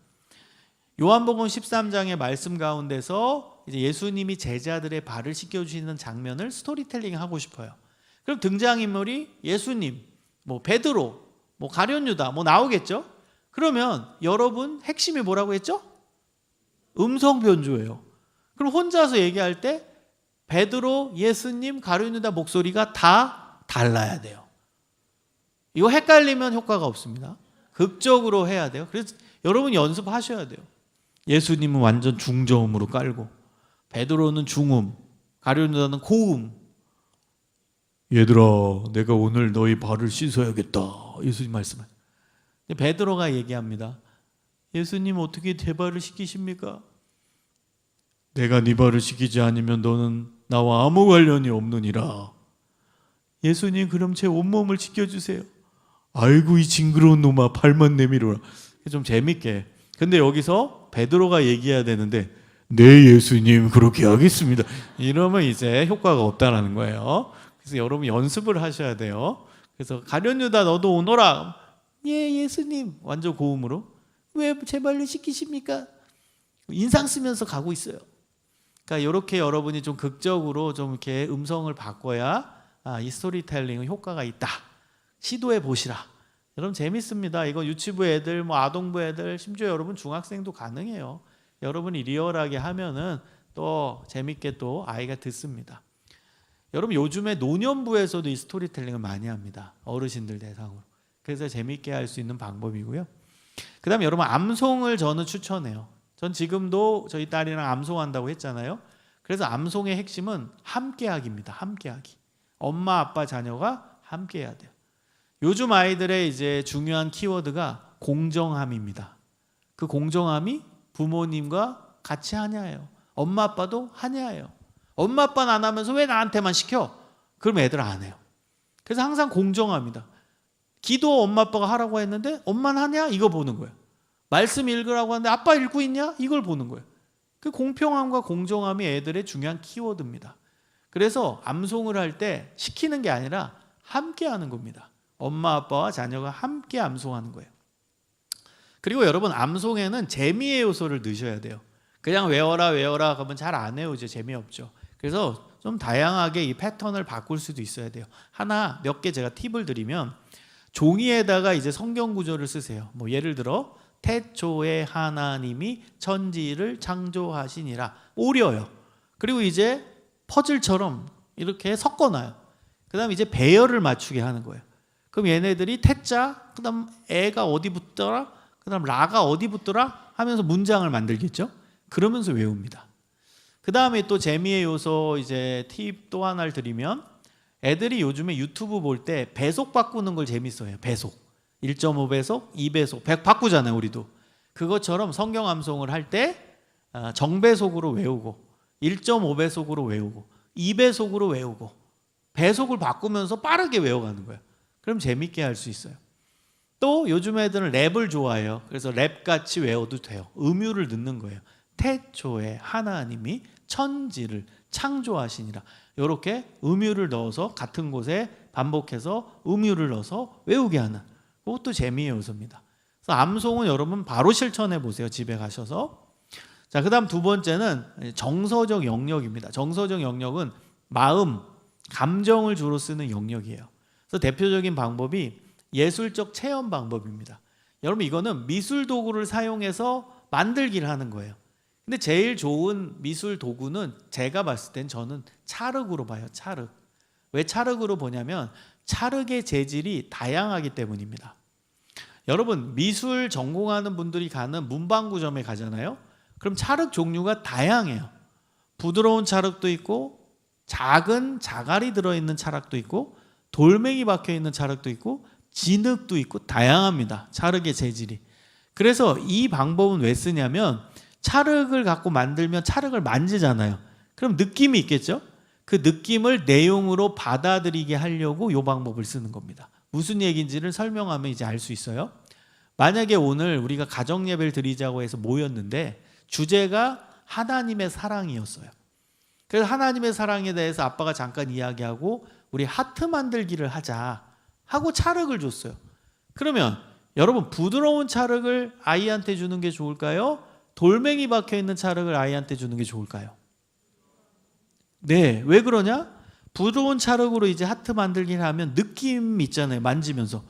요한복음 13장의 말씀 가운데서 이제 예수님이 제자들의 발을 씻겨주시는 장면을 스토리텔링 하고 싶어요. 그럼 등장인물이 예수님, 뭐 베드로, 뭐 가룟 유다 뭐 나오겠죠? 그러면 여러분 핵심이 뭐라고 했죠? 음성 변조예요. 그럼 혼자서 얘기할 때 베드로, 예수님, 가룟 유다 목소리가 다 달라야 돼요. 이거 헷갈리면 효과가 없습니다. 극적으로 해야 돼요. 그래서 여러분 연습하셔야 돼요. 예수님은 완전 중저음으로 깔고 베드로는 중음, 가룟 유다는 고음. 얘들아, 내가 오늘 너희 발을 씻어야겠다. 예수님 말씀을. 베드로가 얘기합니다. 예수님 어떻게 제 발을 씻기십니까? 내가 네 발을 씻기지 않으면 너는 나와 아무 관련이 없느니라. 예수님 그럼 제 온몸을 씻겨주세요. 아이고 이 징그러운 놈아 발만 내밀어라. 좀 재밌게. 근데 여기서 베드로가 얘기해야 되는데 네 예수님 그렇게 하겠습니다. 이러면 이제 효과가 없다라는 거예요. 그래서 여러분 연습을 하셔야 돼요. 그래서 가룟 유다 너도 오너라. 예 예수님 완전 고음으로. 왜 제 발을 씻기십니까? 인상 쓰면서 가고 있어요. 그러니까 이렇게 여러분이 좀 극적으로 좀 이렇게 음성을 바꿔야 이 스토리텔링은 효과가 있다. 시도해 보시라. 여러분 재밌습니다. 이거 유치부 애들, 뭐 아동부 애들, 심지어 여러분 중학생도 가능해요. 여러분이 리얼하게 하면은 또 재밌게 또 아이가 듣습니다. 여러분 요즘에 노년부에서도 이 스토리텔링을 많이 합니다. 어르신들 대상으로. 그래서 재밌게 할 수 있는 방법이고요. 그 다음에 여러분 암송을 저는 추천해요. 전 지금도 저희 딸이랑 암송한다고 했잖아요. 그래서 암송의 핵심은 함께하기입니다. 함께하기. 엄마, 아빠, 자녀가 함께해야 돼요. 요즘 아이들의 이제 중요한 키워드가 공정함입니다. 그 공정함이 부모님과 같이 하냐예요. 엄마, 아빠도 하냐예요. 엄마, 아빠는 안 하면서 왜 나한테만 시켜? 그럼 애들 안 해요. 그래서 항상 공정합니다. 기도 엄마, 아빠가 하라고 했는데 엄마는 하냐? 이거 보는 거예요. 말씀 읽으라고 하는데 아빠 읽고 있냐? 이걸 보는 거예요. 그 공평함과 공정함이 애들의 중요한 키워드입니다. 그래서 암송을 할 때 시키는 게 아니라 함께 하는 겁니다. 엄마 아빠와 자녀가 함께 암송하는 거예요. 그리고 여러분 암송에는 재미의 요소를 넣으셔야 돼요. 그냥 외워라 외워라 그러면 잘 안 외우죠. 재미없죠. 그래서 좀 다양하게 이 패턴을 바꿀 수도 있어야 돼요. 하나 몇 개 제가 팁을 드리면, 종이에다가 이제 성경 구절을 쓰세요. 뭐 예를 들어 태초에 하나님이 천지를 창조하시니라, 오려요. 그리고 이제 퍼즐처럼 이렇게 섞어놔요. 그 다음 이제 배열을 맞추게 하는 거예요. 그럼 얘네들이 태자, 그 다음 애가 어디 붙더라, 그 다음 라가 어디 붙더라 하면서 문장을 만들겠죠. 그러면서 외웁니다. 그 다음에 또 재미의 요소, 이제 팁 또 하나를 드리면, 애들이 요즘에 유튜브 볼 때 배속 바꾸는 걸 재밌어해요. 배속 1.5배속, 2배속 바꾸잖아요. 우리도 그것처럼 성경 암송을 할 때 정배속으로 외우고, 1.5배속으로 외우고, 2배속으로 외우고, 배속을 바꾸면서 빠르게 외워가는 거예요. 그럼 재밌게 할 수 있어요. 또 요즘 애들은 랩을 좋아해요. 그래서 랩같이 외워도 돼요. 음유를 넣는 거예요. 태초에 하나님이 천지를 창조하시니라, 이렇게 음유를 넣어서 같은 곳에 반복해서 음유를 넣어서 외우게 하는, 그것도 재미의 요소입니다. 그래서 암송은 여러분 바로 실천해 보세요, 집에 가셔서. 자, 그 다음 두 번째는 정서적 영역입니다. 정서적 영역은 마음, 감정을 주로 쓰는 영역이에요. 그래서 대표적인 방법이 예술적 체험 방법입니다. 여러분, 이거는 미술 도구를 사용해서 만들기를 하는 거예요. 근데 제일 좋은 미술 도구는 제가 봤을 땐 저는 찰흙으로 봐요. 찰흙. 왜 찰흙으로 보냐면 찰흙의 재질이 다양하기 때문입니다. 여러분, 미술 전공하는 분들이 가는 문방구점에 가잖아요. 그럼 찰흙 종류가 다양해요. 부드러운 찰흙도 있고, 작은 자갈이 들어있는 찰흙도 있고, 돌멩이 박혀있는 찰흙도 있고, 진흙도 있고, 다양합니다. 찰흙의 재질이. 그래서 이 방법은 왜 쓰냐면, 찰흙을 갖고 만들면 찰흙을 만지잖아요. 그럼 느낌이 있겠죠? 그 느낌을 내용으로 받아들이게 하려고 이 방법을 쓰는 겁니다. 무슨 얘기인지를 설명하면 이제 알 수 있어요. 만약에 오늘 우리가 가정 예배를 드리자고 해서 모였는데 주제가 하나님의 사랑이었어요. 그래서 하나님의 사랑에 대해서 아빠가 잠깐 이야기하고 우리 하트 만들기를 하자 하고 찰흙을 줬어요. 그러면 여러분, 부드러운 찰흙을 아이한테 주는 게 좋을까요? 돌멩이 박혀있는 찰흙을 아이한테 주는 게 좋을까요? 네, 왜 그러냐? 부드러운 찰흙으로 이제 하트 만들기를 하면 느낌 있잖아요. 만지면서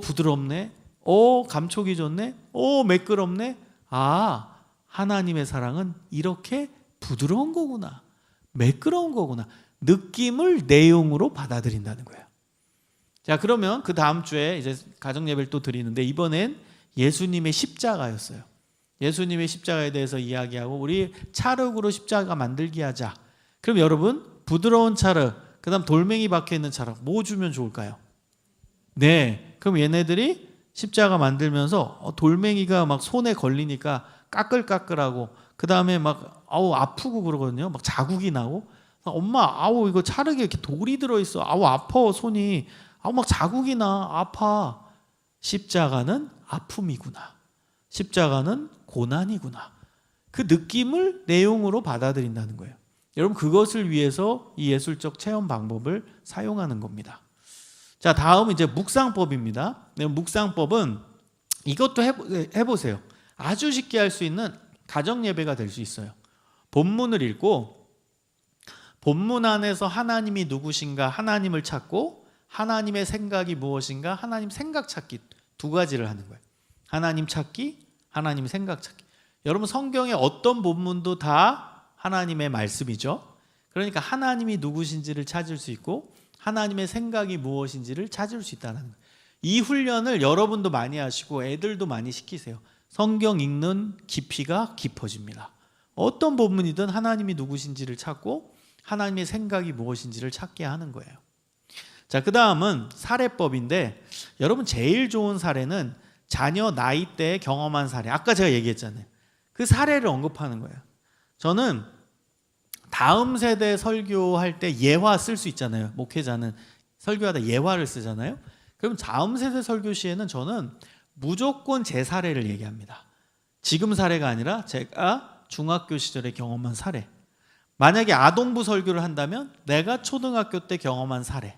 부드럽네, 감촉이 좋네, 매끄럽네. 아, 하나님의 사랑은 이렇게 부드러운 거구나, 매끄러운 거구나. 느낌을 내용으로 받아들인다는 거예요. 자, 그러면 그 다음 주에 이제 가정 예배를 또 드리는데, 이번엔 예수님의 십자가였어요. 예수님의 십자가에 대해서 이야기하고 우리 찰흙으로 십자가 만들기 하자. 그럼 여러분, 부드러운 찰흙, 그 다음 돌멩이 박혀있는 찰흙, 뭐 주면 좋을까요? 네, 그럼 얘네들이 십자가 만들면서 돌멩이가 막 손에 걸리니까 까끌까끌하고, 그 다음에 막 아프고 그러거든요. 막 자국이 나고, 엄마 이거 찰흙에 이렇게 돌이 들어있어, 아파, 손이 막 자국이 나, 아파. 십자가는 아픔이구나, 십자가는 고난이구나. 그 느낌을 내용으로 받아들인다는 거예요. 여러분, 그것을 위해서 이 예술적 체험 방법을 사용하는 겁니다. 자, 다음 이제 묵상법입니다. 묵상법은 이것도 해보세요. 아주 쉽게 할 수 있는 가정 예배가 될 수 있어요. 본문을 읽고 본문 안에서 하나님이 누구신가 하나님을 찾고, 하나님의 생각이 무엇인가 하나님 생각 찾기, 두 가지를 하는 거예요. 하나님 찾기, 하나님 생각 찾기. 여러분, 성경의 어떤 본문도 다 하나님의 말씀이죠. 그러니까 하나님이 누구신지를 찾을 수 있고 하나님의 생각이 무엇인지를 찾을 수 있다는 거예요. 이 훈련을 여러분도 많이 하시고 애들도 많이 시키세요. 성경 읽는 깊이가 깊어집니다. 어떤 본문이든 하나님이 누구신지를 찾고 하나님의 생각이 무엇인지를 찾게 하는 거예요. 자, 그 다음은 사례법인데, 여러분 제일 좋은 사례는 자녀 나이 때 경험한 사례. 아까 제가 얘기했잖아요. 그 사례를 언급하는 거예요. 저는 다음 세대 설교할 때 예화 쓸 수 있잖아요. 목회자는 설교하다 예화를 쓰잖아요. 그럼 다음 세대 설교 시에는 저는 무조건 제 사례를 얘기합니다. 지금 사례가 아니라 제가 중학교 시절에 경험한 사례. 만약에 아동부 설교를 한다면 내가 초등학교 때 경험한 사례.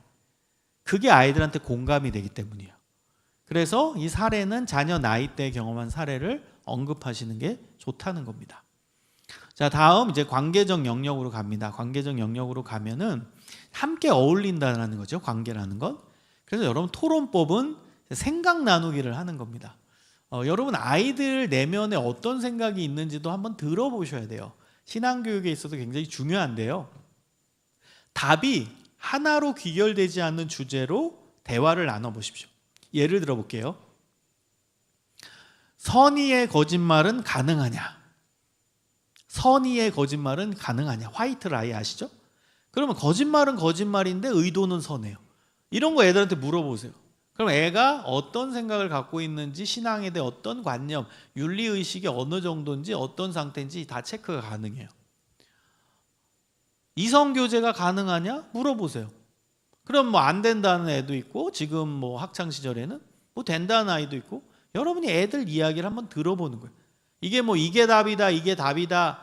그게 아이들한테 공감이 되기 때문이에요. 그래서 이 사례는 자녀 나이 때 경험한 사례를 언급하시는 게 좋다는 겁니다. 자, 다음 이제 관계적 영역으로 갑니다. 관계적 영역으로 가면은 함께 어울린다는 거죠. 관계라는 건. 그래서 여러분 토론법은 생각 나누기를 하는 겁니다. 여러분 아이들 내면에 어떤 생각이 있는지도 한번 들어보셔야 돼요. 신앙교육에 있어서 굉장히 중요한데요. 답이 하나로 귀결되지 않는 주제로 대화를 나눠보십시오. 예를 들어볼게요. 선의의 거짓말은 가능하냐? 선의의 거짓말은 가능하냐? 화이트 라이 아시죠? 그러면 거짓말은 거짓말인데 의도는 선해요. 이런 거 애들한테 물어보세요. 그럼 애가 어떤 생각을 갖고 있는지, 신앙에 대해 어떤 관념, 윤리의식이 어느 정도인지, 어떤 상태인지 다 체크가 가능해요. 이성교제가 가능하냐? 물어보세요. 그럼 뭐 안 된다는 애도 있고, 지금 뭐 학창시절에는 뭐 된다는 아이도 있고, 여러분이 애들 이야기를 한번 들어보는 거예요. 이게 뭐 이게 답이다, 이게 답이다,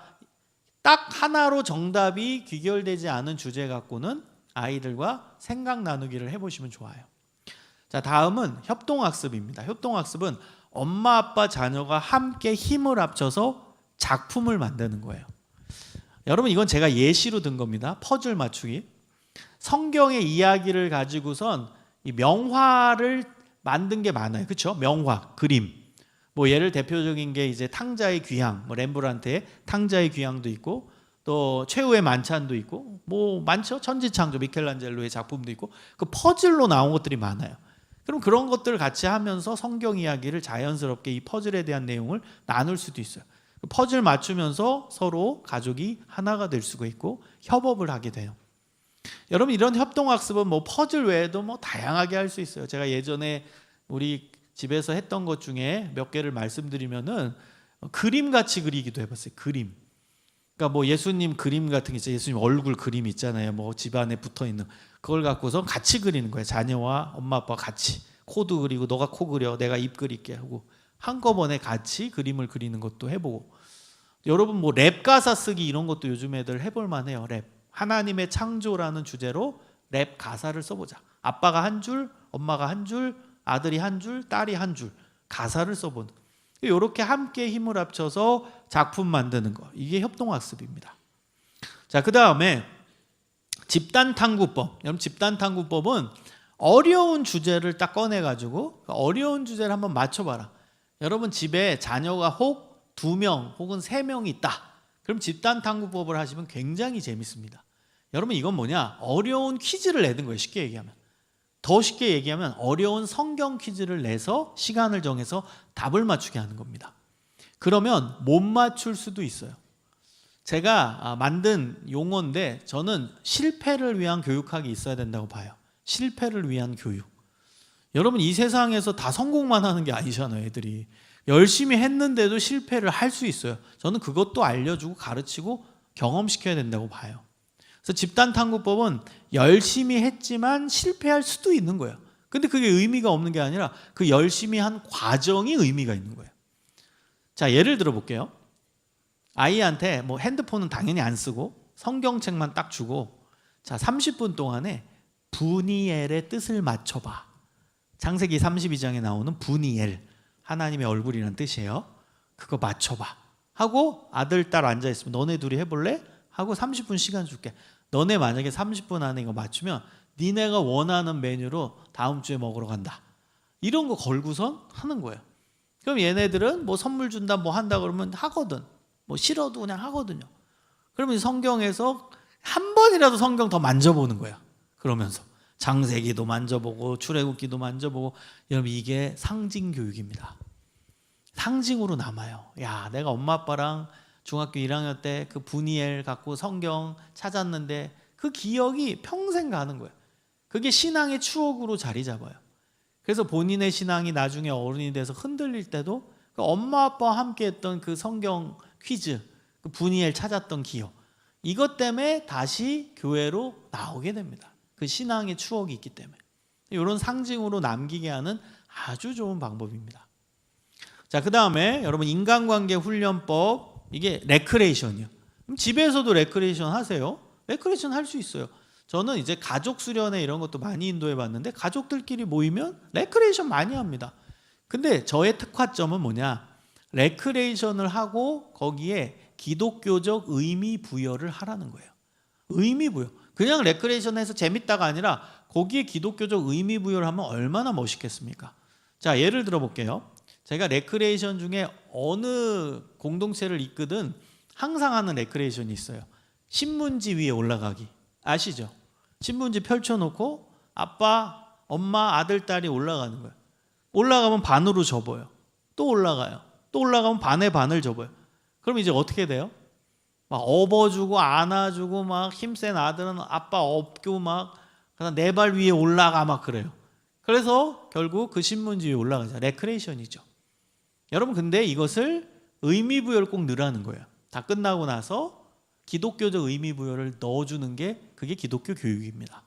딱 하나로 정답이 귀결되지 않은 주제 갖고는 아이들과 생각 나누기를 해보시면 좋아요. 자, 다음은 협동학습입니다. 협동학습은 엄마, 아빠, 자녀가 함께 힘을 합쳐서 작품을 만드는 거예요. 여러분 이건 제가 예시로 든 겁니다. 퍼즐 맞추기. 성경의 이야기를 가지고선 이 명화를 만든 게 많아요. 그렇죠? 명화, 그림. 뭐 예를 대표적인 게 이제 탕자의 귀향, 뭐 렘브란트의 탕자의 귀향도 있고, 또 최후의 만찬도 있고, 뭐 많죠. 천지창조 미켈란젤로의 작품도 있고, 그 퍼즐로 나온 것들이 많아요. 그럼 그런 것들을 같이 하면서 성경 이야기를 자연스럽게 이 퍼즐에 대한 내용을 나눌 수도 있어요. 퍼즐 맞추면서 서로 가족이 하나가 될 수가 있고 협업을 하게 돼요. 여러분 이런 협동학습은 뭐 퍼즐 외에도 뭐 다양하게 할 수 있어요. 제가 예전에 우리 집에서 했던 것 중에 몇 개를 말씀드리면은 그림 같이 그리기도 해봤어요. 그림. 그러니까 뭐 예수님 그림 같은 게 있어요. 예수님 얼굴 그림 있잖아요. 뭐 집안에 붙어 있는 그걸 갖고서 같이 그리는 거예요. 자녀와 엄마 아빠 같이 코도 그리고 너가 코 그려, 내가 입 그릴게 하고 한꺼번에 같이 그림을 그리는 것도 해보고. 여러분 뭐 랩 가사 쓰기 이런 것도 요즘 애들 해볼 만해요. 랩. 하나님의 창조라는 주제로 랩 가사를 써보자. 아빠가 한 줄, 엄마가 한 줄, 아들이 한 줄, 딸이 한 줄 가사를 써보는. 이렇게 함께 힘을 합쳐서 작품 만드는 거. 이게 협동학습입니다. 자, 그 다음에 집단탐구법. 여러분 집단탐구법은 어려운 주제를 딱 꺼내가지고 어려운 주제를 한번 맞춰봐라. 여러분 집에 자녀가 혹 2명 혹은 3명이 있다. 그럼 집단탐구법을 하시면 굉장히 재밌습니다. 여러분 이건 뭐냐? 어려운 퀴즈를 내는 거예요. 쉽게 얘기하면. 더 쉽게 얘기하면 어려운 성경 퀴즈를 내서 시간을 정해서 답을 맞추게 하는 겁니다. 그러면 못 맞출 수도 있어요. 제가 만든 용어인데 저는 실패를 위한 교육학이 있어야 된다고 봐요. 실패를 위한 교육. 여러분 이 세상에서 다 성공만 하는 게 아니잖아요. 애들이 열심히 했는데도 실패를 할 수 있어요. 저는 그것도 알려주고 가르치고 경험시켜야 된다고 봐요. 그래서 집단탐구법은 열심히 했지만 실패할 수도 있는 거예요. 근데 그게 의미가 없는 게 아니라 그 열심히 한 과정이 의미가 있는 거예요. 자, 예를 들어 볼게요. 아이한테 뭐 핸드폰은 당연히 안 쓰고 성경책만 딱 주고, 자 30분 동안에 분이엘의 뜻을 맞춰봐. 창세기 32장에 나오는 분이엘, 하나님의 얼굴이라는 뜻이에요. 그거 맞춰봐 하고 아들 딸 앉아있으면 너네 둘이 해볼래? 하고 30분 시간 줄게. 너네 만약에 30분 안에 이거 맞추면 니네가 원하는 메뉴로 다음 주에 먹으러 간다. 이런 거 걸고선 하는 거예요. 그럼 얘네들은 뭐 선물 준다 뭐 한다 그러면 하거든. 뭐 싫어도 그냥 하거든요. 그러면 성경에서 한 번이라도 성경 더 만져보는 거야. 그러면서 창세기도 만져보고 출애굽기도 만져보고. 여러분 이게 상징 교육입니다. 상징으로 남아요. 야, 내가 엄마 아빠랑 중학교 1학년 때 그 분이엘 갖고 성경 찾았는데 그 기억이 평생 가는 거예요. 그게 신앙의 추억으로 자리 잡아요. 그래서 본인의 신앙이 나중에 어른이 돼서 흔들릴 때도 그 엄마 아빠와 함께 했던 그 성경 퀴즈, 그 분이엘 찾았던 기억, 이것 때문에 다시 교회로 나오게 됩니다. 그 신앙의 추억이 있기 때문에. 이런 상징으로 남기게 하는 아주 좋은 방법입니다. 자, 그 다음에 여러분 인간관계 훈련법, 이게 레크레이션이요. 그럼 집에서도 레크레이션 하세요. 레크레이션 할 수 있어요. 저는 이제 가족 수련회 이런 것도 많이 인도해 봤는데 가족들끼리 모이면 레크레이션 많이 합니다. 근데 저의 특화점은 뭐냐? 레크레이션을 하고 거기에 기독교적 의미 부여를 하라는 거예요. 의미 부여. 그냥 레크레이션해서 재밌다가 아니라 거기에 기독교적 의미 부여를 하면 얼마나 멋있겠습니까? 자, 예를 들어 볼게요. 제가 레크레이션 중에 어느 공동체를 이끄든 항상 하는 레크레이션이 있어요. 신문지 위에 올라가기. 아시죠? 신문지 펼쳐놓고 아빠, 엄마, 아들, 딸이 올라가는 거예요. 올라가면 반으로 접어요. 또 올라가요. 또 올라가면 반에 반을 접어요. 그럼 이제 어떻게 돼요? 막 업어주고 안아주고 막 힘센 아들은 아빠 업고 막 내 발 위에 올라가 막 그래요. 그래서 결국 그 신문지 위에 올라가죠. 레크레이션이죠. 여러분, 근데 이것을 의미 부여를 꼭 넣으라는 거예요. 다 끝나고 나서 기독교적 의미 부여를 넣어주는 게 그게 기독교 교육입니다.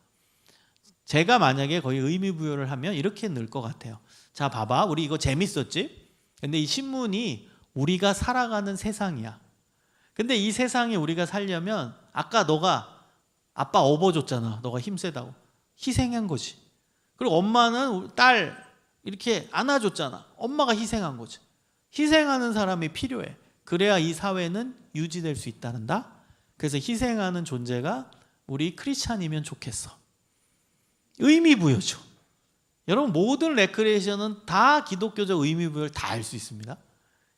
제가 만약에 거의 의미 부여를 하면 이렇게 넣을 것 같아요. 자, 봐봐, 우리 이거 재밌었지? 근데 이 신문이 우리가 살아가는 세상이야. 근데 이 세상에 우리가 살려면 아까 너가 아빠 업어줬잖아. 너가 힘세다고. 희생한 거지. 그리고 엄마는 딸 이렇게 안아줬잖아. 엄마가 희생한 거지. 희생하는 사람이 필요해. 그래야 이 사회는 유지될 수 있다는다. 그래서 희생하는 존재가 우리 크리스찬이면 좋겠어. 의미 부여죠. 여러분, 모든 레크레이션은 다 기독교적 의미 부여를 다 할 수 있습니다.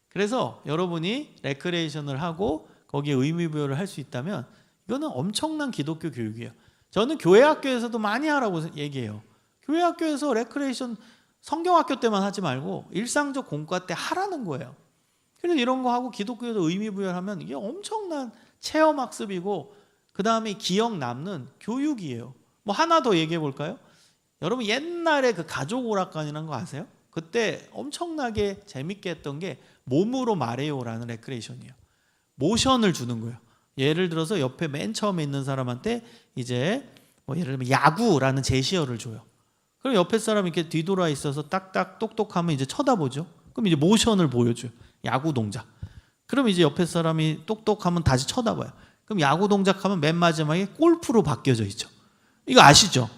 그래서 여러분이 레크레이션을 하고 거기에 의미 부여를 할 수 있다면 이거는 엄청난 기독교 교육이에요. 저는 교회 학교에서도 많이 하라고 얘기해요. 교회 학교에서 레크레이션 성경학교 때만 하지 말고 일상적 공과 때 하라는 거예요. 그래서 이런 거 하고 기독교에서 의미 부여를 하면 이게 엄청난 체험학습이고 그 다음에 기억 남는 교육이에요. 뭐 하나 더 얘기해 볼까요? 여러분, 옛날에 그 가족 오락관이라는 거 아세요? 그때 엄청나게 재밌게 했던 게 몸으로 말해요라는 레크레이션이에요. 모션을 주는 거예요. 예를 들어서 옆에 맨 처음에 있는 사람한테 이제 뭐 예를 들면 야구라는 제시어를 줘요. 그럼 옆에 사람이 이렇게 뒤돌아 있어서 딱딱 똑똑하면 이제 쳐다보죠. 그럼 이제 모션을 보여줘요. 야구 동작. 그럼 이제 옆에 사람이 똑똑하면 다시 쳐다봐요. 그럼 야구 동작하면 맨 마지막에 골프로 바뀌어져 있죠. 이거 아시죠?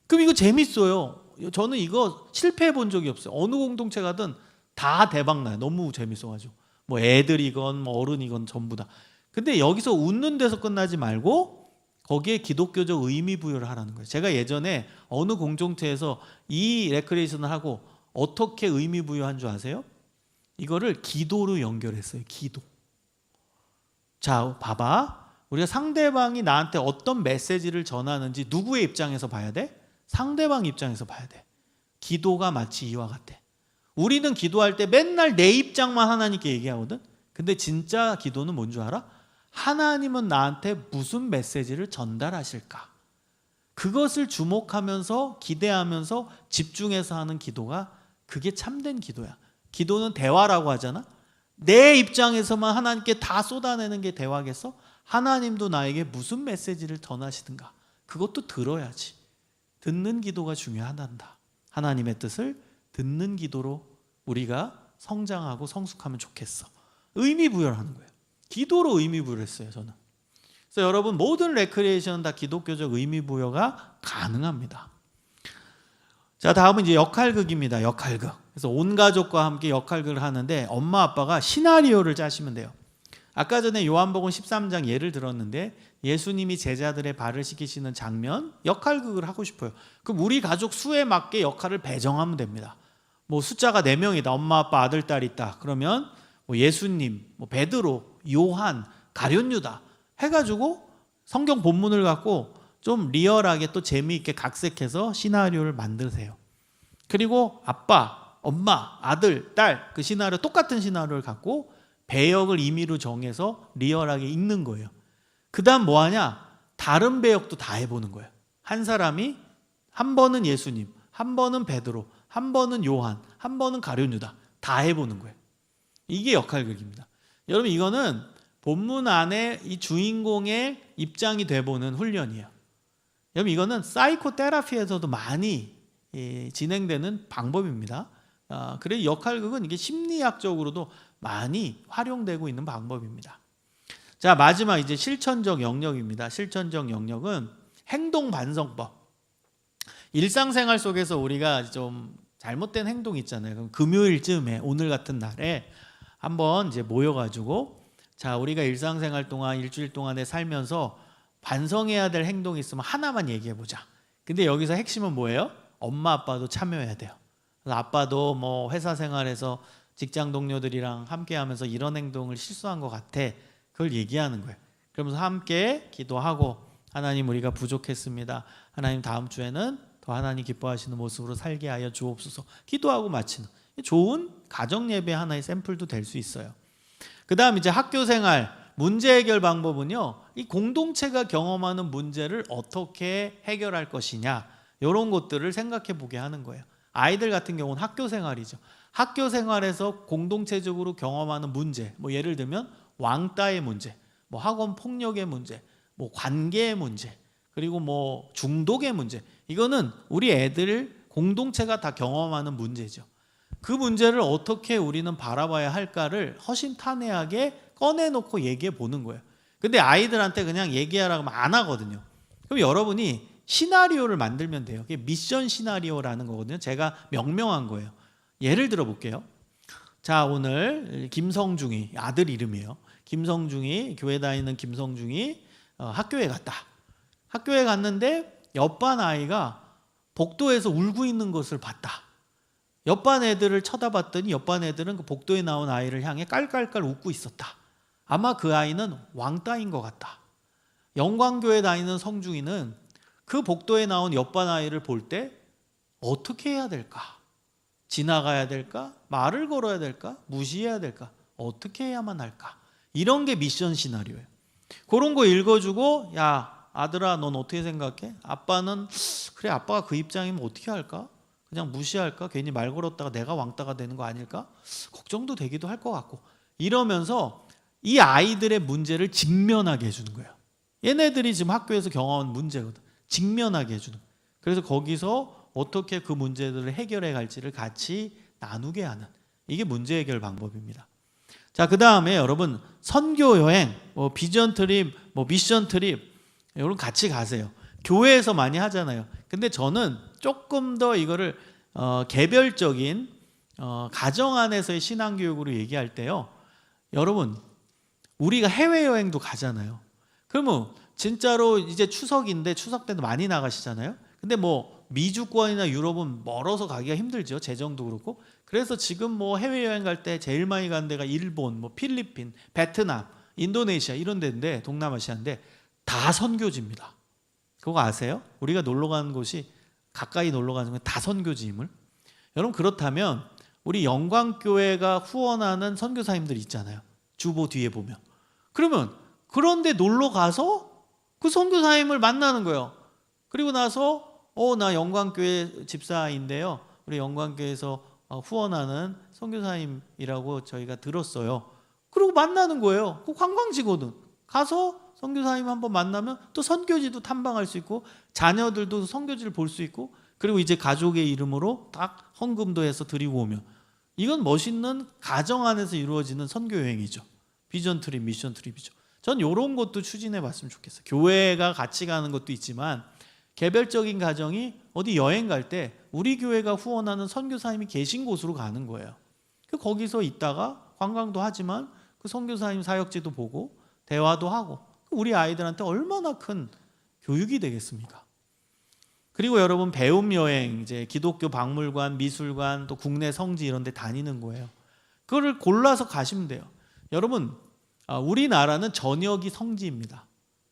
그럼 이거 재밌어요. 저는 이거 실패해 본 적이 없어요. 어느 공동체 가든 다 대박 나요. 너무 재밌어가지고. 뭐 애들이건 뭐 어른이건 전부 다. 근데 여기서 웃는 데서 끝나지 말고 거기에 기독교적 의미 부여를 하라는 거예요. 제가 예전에 어느 공동체에서 이 레크레이션을 하고 어떻게 의미 부여한 줄 아세요? 이거를 기도로 연결했어요. 기도. 자, 봐봐. 우리가 상대방이 나한테 어떤 메시지를 전하는지 누구의 입장에서 봐야 돼? 상대방 입장에서 봐야 돼. 기도가 마치 이와 같아. 우리는 기도할 때 맨날 내 입장만 하나님께 얘기하거든. 근데 진짜 기도는 뭔 줄 알아? 하나님은 나한테 무슨 메시지를 전달하실까? 그것을 주목하면서 기대하면서 집중해서 하는 기도가 그게 참된 기도야. 기도는 대화라고 하잖아. 내 입장에서만 하나님께 다 쏟아내는 게 대화겠어? 하나님도 나에게 무슨 메시지를 전하시든가 그것도 들어야지. 듣는 기도가 중요하단다. 하나님의 뜻을 듣는 기도로 우리가 성장하고 성숙하면 좋겠어. 의미 부여를 하는 거예요. 기도로 의미 부여를 했어요, 저는. 그래서 여러분, 모든 레크리에이션은 다 기독교적 의미 부여가 가능합니다. 자, 다음은 이제 역할극입니다. 역할극. 그래서 온 가족과 함께 역할극을 하는데 엄마 아빠가 시나리오를 짜시면 돼요. 아까 전에 요한복음 13장 예를 들었는데 예수님이 제자들의 발을 씻기시는 장면, 역할극을 하고 싶어요. 그럼 우리 가족 수에 맞게 역할을 배정하면 됩니다. 뭐 숫자가 4명이다. 엄마, 아빠, 아들, 딸 있다. 그러면 뭐 예수님, 뭐 베드로, 요한, 가룟 유다 해가지고 성경 본문을 갖고 좀 리얼하게 또 재미있게 각색해서 시나리오를 만드세요. 그리고 아빠, 엄마, 아들, 딸 그 시나리오 똑같은 시나리오를 갖고 배역을 임의로 정해서 리얼하게 읽는 거예요. 그 다음 뭐 하냐? 다른 배역도 다 해보는 거예요. 한 사람이 한 번은 예수님, 한 번은 베드로, 한 번은 요한, 한 번은 가룟 유다 다 해보는 거예요. 이게 역할극입니다. 여러분, 이거는 본문 안에 이 주인공의 입장이 돼보는 훈련이에요. 여러분, 이거는 사이코테라피에서도 많이 진행되는 방법입니다. 그래서 역할극은 이게 심리학적으로도 많이 활용되고 있는 방법입니다. 자, 마지막 이제 실천적 영역입니다. 실천적 영역은 행동 반성법. 일상생활 속에서 우리가 좀 잘못된 행동이 있잖아요. 그럼 금요일쯤에 오늘 같은 날에 한번 이제 모여가지고 자, 우리가 일상생활 동안 일주일 동안에 살면서 반성해야 될 행동이 있으면 하나만 얘기해 보자. 근데 여기서 핵심은 뭐예요? 엄마 아빠도 참여해야 돼요. 그래서 아빠도 뭐 회사 생활에서 직장 동료들이랑 함께 하면서 이런 행동을 실수한 것 같아. 그걸 얘기하는 거예요. 그러면서 함께 기도하고, 하나님 우리가 부족했습니다. 하나님 다음 주에는 더 하나님 기뻐하시는 모습으로 살게 하여 주옵소서. 기도하고 마치는 좋은 가정 예배 하나의 샘플도 될 수 있어요. 그 다음 이제 학교 생활 문제 해결 방법은요, 이 공동체가 경험하는 문제를 어떻게 해결할 것이냐, 이런 것들을 생각해 보게 하는 거예요. 아이들 같은 경우는 학교 생활이죠. 학교 생활에서 공동체적으로 경험하는 문제, 뭐 예를 들면 왕따의 문제, 뭐 학원 폭력의 문제, 뭐 관계의 문제, 그리고 뭐 중독의 문제, 이거는 우리 애들 공동체가 다 경험하는 문제죠. 그 문제를 어떻게 우리는 바라봐야 할까를 허심탄회하게 꺼내놓고 얘기해 보는 거예요. 근데 아이들한테 그냥 얘기하라고 하면 안 하거든요. 그럼 여러분이 시나리오를 만들면 돼요. 그게 미션 시나리오라는 거거든요. 제가 명명한 거예요. 예를 들어 볼게요. 자, 오늘 김성중이, 아들 이름이에요. 김성중이, 교회 다니는 김성중이 학교에 갔다. 학교에 갔는데 옆반 아이가 복도에서 울고 있는 것을 봤다. 옆반 애들을 쳐다봤더니 옆반 애들은 그 복도에 나온 아이를 향해 깔깔깔 웃고 있었다. 아마 그 아이는 왕따인 것 같다. 영광교회 다니는 성중이는 그 복도에 나온 옆반 아이를 볼 때 어떻게 해야 될까? 지나가야 될까? 말을 걸어야 될까? 무시해야 될까? 어떻게 해야만 할까? 이런 게 미션 시나리오예요. 그런 거 읽어주고, 야 아들아 넌 어떻게 생각해? 아빠는 그래, 아빠가 그 입장이면 어떻게 할까? 그냥 무시할까? 괜히 말 걸었다가 내가 왕따가 되는 거 아닐까? 걱정도 되기도 할 것 같고, 이러면서 이 아이들의 문제를 직면하게 해주는 거예요. 얘네들이 지금 학교에서 경험한 문제거든. 직면하게 해주는 거예요. 그래서 거기서 어떻게 그 문제들을 해결해 갈지를 같이 나누게 하는, 이게 문제 해결 방법입니다. 자, 그 다음에 여러분 선교 여행, 뭐 비전 트립, 뭐 미션 트립, 여러분 같이 가세요. 교회에서 많이 하잖아요. 근데 저는 조금 더 이거를 개별적인 가정 안에서의 신앙교육으로 얘기할 때요, 여러분 우리가 해외여행도 가잖아요. 그러면 진짜로 이제 추석인데, 추석 때도 많이 나가시잖아요. 근데 뭐 미주권이나 유럽은 멀어서 가기가 힘들죠. 재정도 그렇고. 그래서 지금 뭐 해외여행 갈 때 제일 많이 가는 데가 일본, 뭐 필리핀, 베트남, 인도네시아 이런 데인데, 동남아시아인데 다 선교지입니다. 그거 아세요? 우리가 놀러 가는 곳이, 가까이 놀러 가는 건 다 선교지임을. 여러분 그렇다면 우리 영광교회가 후원하는 선교사님들 있잖아요. 주보 뒤에 보면. 그러면 그런데 놀러 가서 그 선교사님을 만나는 거예요. 그리고 나서 나 영광교회 집사인데요, 우리 영광교회에서 후원하는 선교사님이라고 저희가 들었어요. 그리고 만나는 거예요. 그 관광지거든. 가서 선교사님 한번 만나면 또 선교지도 탐방할 수 있고, 자녀들도 선교지를 볼 수 있고, 그리고 이제 가족의 이름으로 딱 헌금도 해서 드리고 오면, 이건 멋있는 가정 안에서 이루어지는 선교 여행이죠. 비전 트립, 미션 트립이죠. 전 이런 것도 추진해 봤으면 좋겠어요. 교회가 같이 가는 것도 있지만 개별적인 가정이 어디 여행 갈 때 우리 교회가 후원하는 선교사님이 계신 곳으로 가는 거예요. 거기서 있다가 관광도 하지만 그 선교사님 사역지도 보고 대화도 하고, 우리 아이들한테 얼마나 큰 교육이 되겠습니까? 그리고 여러분 배움 여행, 이제 기독교 박물관, 미술관, 또 국내 성지 이런 데 다니는 거예요. 그거를 골라서 가시면 돼요. 여러분 우리나라는 전역이 성지입니다.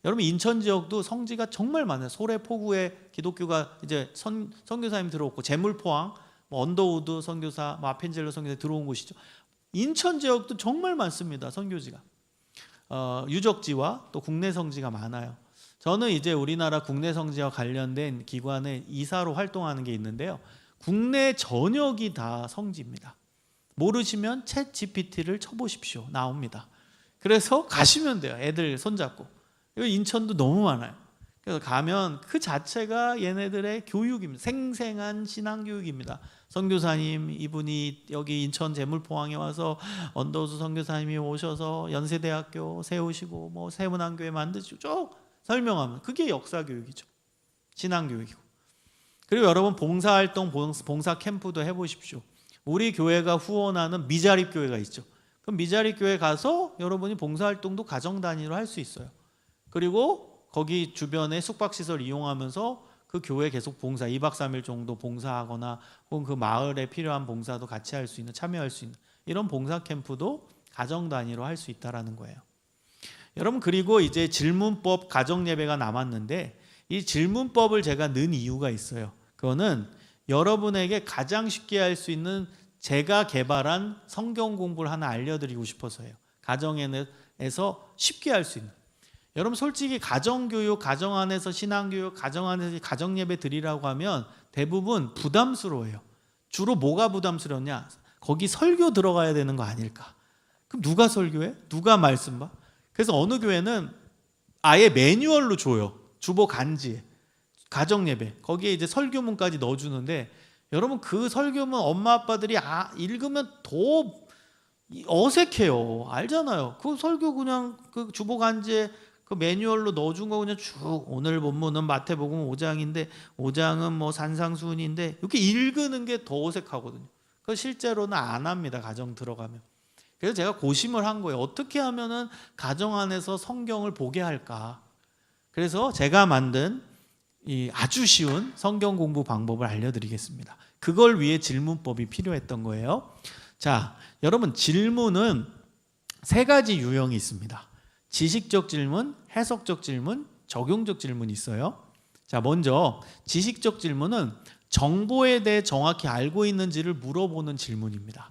여러분 인천 지역도 성지가 정말 많아요. 소래 포구에 기독교가 이제 선교사님 들어오고, 제물포항, 뭐 언더우드 선교사, 뭐 아펜젤러 선교사 들어온 곳이죠. 인천 지역도 정말 많습니다. 선교지가 유적지와 또 국내 성지가 많아요. 저는 이제 우리나라 국내 성지와 관련된 기관의 이사로 활동하는 게 있는데요, 국내 전역이 다 성지입니다. 모르시면 챗 GPT를 쳐보십시오. 나옵니다. 그래서 가시면 돼요. 애들 손잡고. 인천도 너무 많아요. 그래서 가면 그 자체가 얘네들의 교육입니다. 생생한 신앙교육입니다. 선교사님 이분이 여기 인천 제물포항에 와서 언더우드 선교사님이 오셔서 연세대학교 세우시고 뭐 세문안교회 만드시고 쭉 설명하면, 그게 역사교육이죠. 신앙교육이고. 그리고 여러분 봉사활동, 봉사 캠프도 해보십시오. 우리 교회가 후원하는 미자립 교회가 있죠. 그럼 미자리 교회 가서 여러분이 봉사활동도 가정 단위로 할 수 있어요. 그리고 거기 주변에 숙박시설 이용하면서 그 교회 계속 봉사 2박 3일 정도 봉사하거나 혹은 그 마을에 필요한 봉사도 같이 할 수 있는, 참여할 수 있는 이런 봉사 캠프도 가정 단위로 할 수 있다라는 거예요. 여러분, 그리고 이제 질문법 가정 예배가 남았는데 이 질문법을 제가 넣은 이유가 있어요. 그거는 여러분에게 가장 쉽게 할 수 있는 제가 개발한 성경 공부를 하나 알려드리고 싶어서요. 가정에서 쉽게 할 수 있는. 여러분, 솔직히 가정교육, 가정 안에서 신앙교육, 가정 안에서 가정예배 드리라고 하면 대부분 부담스러워요. 주로 뭐가 부담스럽냐? 거기 설교 들어가야 되는 거 아닐까? 그럼 누가 설교해? 누가 말씀 봐? 그래서 어느 교회는 아예 매뉴얼로 줘요. 주보 간지에. 가정예배. 거기에 이제 설교문까지 넣어주는데 여러분, 그 설교문 엄마 아빠들이 읽으면 더 어색해요. 알잖아요. 그 설교 그냥 그 주보 간지에 그 매뉴얼로 넣어준 거 그냥 쭉, 오늘 본문은 마태복음 5장인데 5장은 뭐 산상수훈인데 이렇게 읽는 게 더 어색하거든요. 그 실제로는 안 합니다. 가정 들어가면. 그래서 제가 고심을 한 거예요. 어떻게 하면은 가정 안에서 성경을 보게 할까? 그래서 제가 만든 이 아주 쉬운 성경 공부 방법을 알려드리겠습니다. 그걸 위해 질문법이 필요했던 거예요. 자, 여러분, 질문은 세 가지 유형이 있습니다. 지식적 질문, 해석적 질문, 적용적 질문이 있어요. 자, 먼저 지식적 질문은 정보에 대해 정확히 알고 있는지를 물어보는 질문입니다.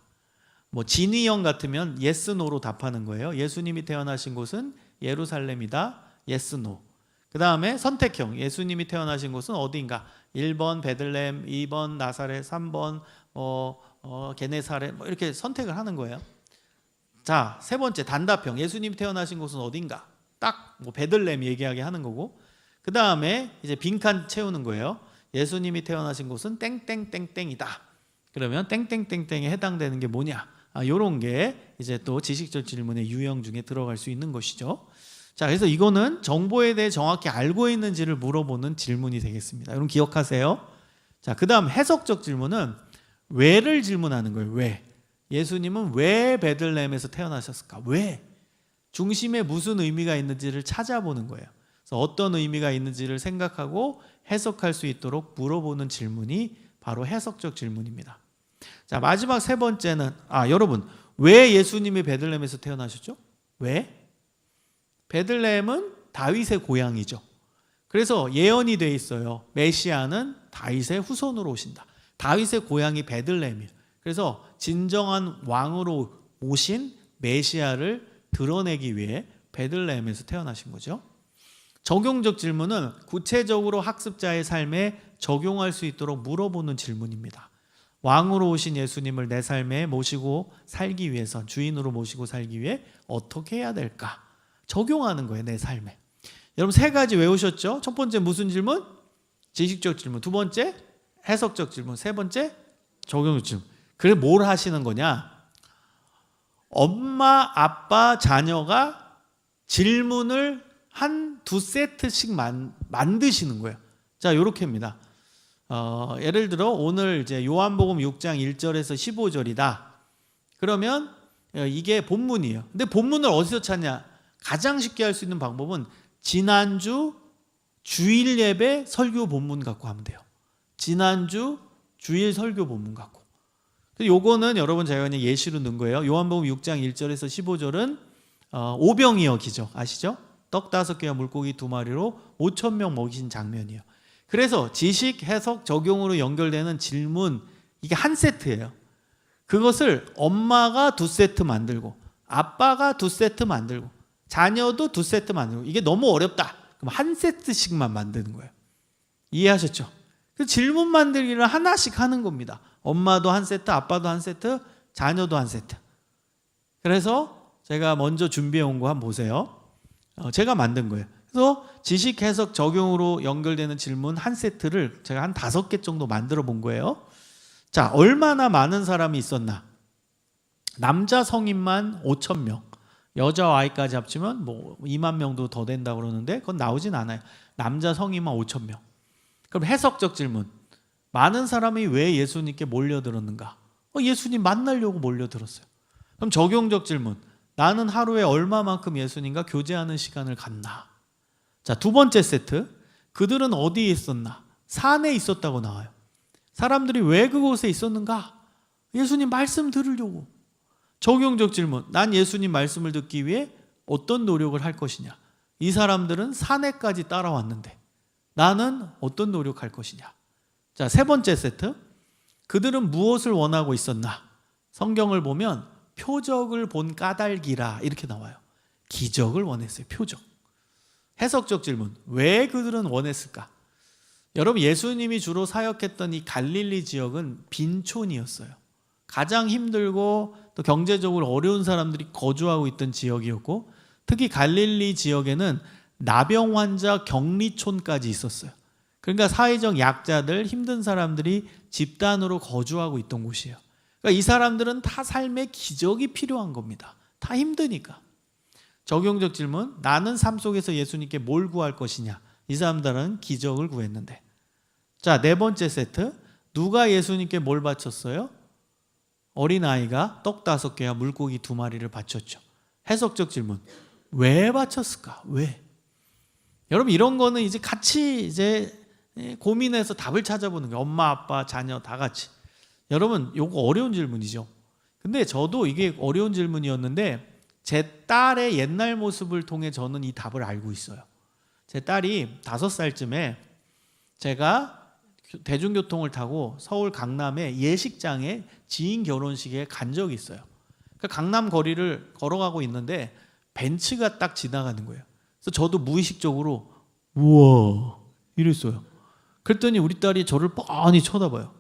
뭐 진위형 같으면 yes, no로 답하는 거예요. 예수님이 태어나신 곳은 예루살렘이다. yes, no. 그 다음에 선택형, 예수님이 태어나신 곳은 어디인가? 1번 베들레헴, 2번 나사렛, 3번 게네사렛, 뭐 이렇게 선택을 하는 거예요. 자, 세 번째 단답형, 예수님이 태어나신 곳은 어딘가? 딱 뭐 베들레헴 얘기하게 하는 거고, 그 다음에 이제 빈칸 채우는 거예요. 예수님이 태어나신 곳은 땡땡땡땡이다. 그러면 땡땡땡땡에 해당되는 게 뭐냐? 요런 게 이제 또 지식적 질문의 유형 중에 들어갈 수 있는 것이죠. 자, 그래서 이거는 정보에 대해 정확히 알고 있는지를 물어보는 질문이 되겠습니다. 여러분 기억하세요. 자, 그 다음 해석적 질문은 왜를 질문하는 거예요. 왜? 예수님은 왜 베들레헴에서 태어나셨을까? 왜? 중심에 무슨 의미가 있는지를 찾아보는 거예요. 그래서 어떤 의미가 있는지를 생각하고 해석할 수 있도록 물어보는 질문이 바로 해석적 질문입니다. 자, 마지막 세 번째는 여러분, 왜 예수님이 베들레헴에서 태어나셨죠? 왜? 베들레헴은 다윗의 고향이죠. 그래서 예언이 돼 있어요. 메시아는 다윗의 후손으로 오신다. 다윗의 고향이 베들레헴이에요. 그래서 진정한 왕으로 오신 메시아를 드러내기 위해 베들레헴에서 태어나신 거죠. 적용적 질문은 구체적으로 학습자의 삶에 적용할 수 있도록 물어보는 질문입니다. 왕으로 오신 예수님을 내 삶에 모시고 살기 위해서, 주인으로 모시고 살기 위해 어떻게 해야 될까? 적용하는 거예요, 내 삶에. 여러분 세 가지 외우셨죠? 첫 번째 무슨 질문? 지식적 질문. 두 번째 해석적 질문. 세 번째 적용적 질문. 그래 뭘 하시는 거냐? 엄마, 아빠, 자녀가 질문을 한 두 세트씩 만드시는 거예요. 자, 요렇게입니다. 예를 들어 오늘 이제 요한복음 6장 1절에서 15절이다. 그러면 이게 본문이에요. 근데 본문을 어디서 찾냐? 가장 쉽게 할 수 있는 방법은 지난주 주일 예배 설교 본문 갖고 하면 돼요. 지난주 주일 설교 본문 갖고. 요거는 여러분 제가 그냥 예시로 넣은 거예요. 요한복음 6장 1절에서 15절은 오병이어 기적 아시죠? 떡 5개와 물고기 2마리로 5,000명 먹이신 장면이에요. 그래서 지식, 해석, 적용으로 연결되는 질문, 이게 한 세트예요. 그것을 엄마가 2세트 만들고 아빠가 2세트 만들고 자녀도 2세트 만들고, 이게 너무 어렵다. 그럼 한 세트씩만 만드는 거예요. 이해하셨죠? 그 질문 만들기를 하나씩 하는 겁니다. 엄마도 한 세트, 아빠도 한 세트, 자녀도 한 세트. 그래서 제가 먼저 준비해 온 거 한번 보세요. 제가 만든 거예요. 그래서 지식, 해석, 적용으로 연결되는 질문 한 세트를 제가 한 5개 정도 만들어 본 거예요. 자, 얼마나 많은 사람이 있었나? 남자 성인만 5,000명, 여자 아이까지 합치면 뭐 2만 명도 더 된다고 그러는데 그건 나오진 않아요. 남자 성인만 5,000명. 그럼 해석적 질문. 많은 사람이 왜 예수님께 몰려들었는가? 예수님 만나려고 몰려들었어요. 그럼 적용적 질문. 나는 하루에 얼마만큼 예수님과 교제하는 시간을 갖나? 자, 두 번째 세트. 그들은 어디에 있었나? 산에 있었다고 나와요. 사람들이 왜 그곳에 있었는가? 예수님 말씀 들으려고. 적용적 질문. 난 예수님 말씀을 듣기 위해 어떤 노력을 할 것이냐? 이 사람들은 산에까지 따라왔는데 나는 어떤 노력할 것이냐? 자, 세 번째 세트. 그들은 무엇을 원하고 있었나? 성경을 보면 표적을 본 까닭이라 이렇게 나와요. 기적을 원했어요. 표적. 해석적 질문. 왜 그들은 원했을까? 여러분, 예수님이 주로 사역했던 이 갈릴리 지역은 빈촌이었어요. 가장 힘들고 또 경제적으로 어려운 사람들이 거주하고 있던 지역이었고, 특히 갈릴리 지역에는 나병 환자 격리촌까지 있었어요. 그러니까 사회적 약자들, 힘든 사람들이 집단으로 거주하고 있던 곳이에요. 그러니까 이 사람들은 다 삶에 기적이 필요한 겁니다. 다 힘드니까. 적용적 질문. 나는 삶 속에서 예수님께 뭘 구할 것이냐? 이 사람들은 기적을 구했는데. 자, 네 번째 세트. 누가 예수님께 뭘 바쳤어요? 어린아이가 떡 5개와 물고기 2마리를 바쳤죠. 해석적 질문. 왜 바쳤을까? 왜? 여러분, 이런 거는 이제 같이 이제 고민해서 답을 찾아보는 거예요. 엄마, 아빠, 자녀 다 같이. 여러분, 요거 어려운 질문이죠. 근데 저도 이게 어려운 질문이었는데 제 딸의 옛날 모습을 통해 저는 이 답을 알고 있어요. 제 딸이 5살쯤에 제가 대중교통을 타고 서울 강남의 예식장에 지인 결혼식에 간 적이 있어요. 그러니까 강남 거리를 걸어가고 있는데 벤츠가 딱 지나가는 거예요. 그래서 저도 무의식적으로 우와 이랬어요. 그랬더니 우리 딸이 저를 뻔히 쳐다봐요.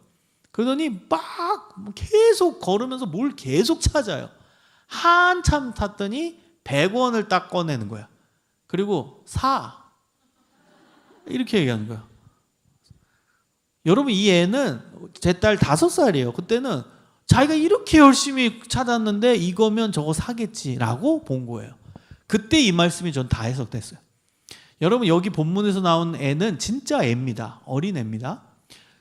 그러더니 막 계속 걸으면서 뭘 계속 찾아요. 한참 탔더니 100원을 딱 꺼내는 거야. 그리고 사 이렇게 얘기하는 거야. 여러분, 이 애는 제 딸 5살이에요. 그때는 자기가 이렇게 열심히 찾았는데 이거면 저거 사겠지라고 본 거예요. 그때 이 말씀이 전 다 해석됐어요. 여러분, 여기 본문에서 나온 애는 진짜 애입니다. 어린 애입니다.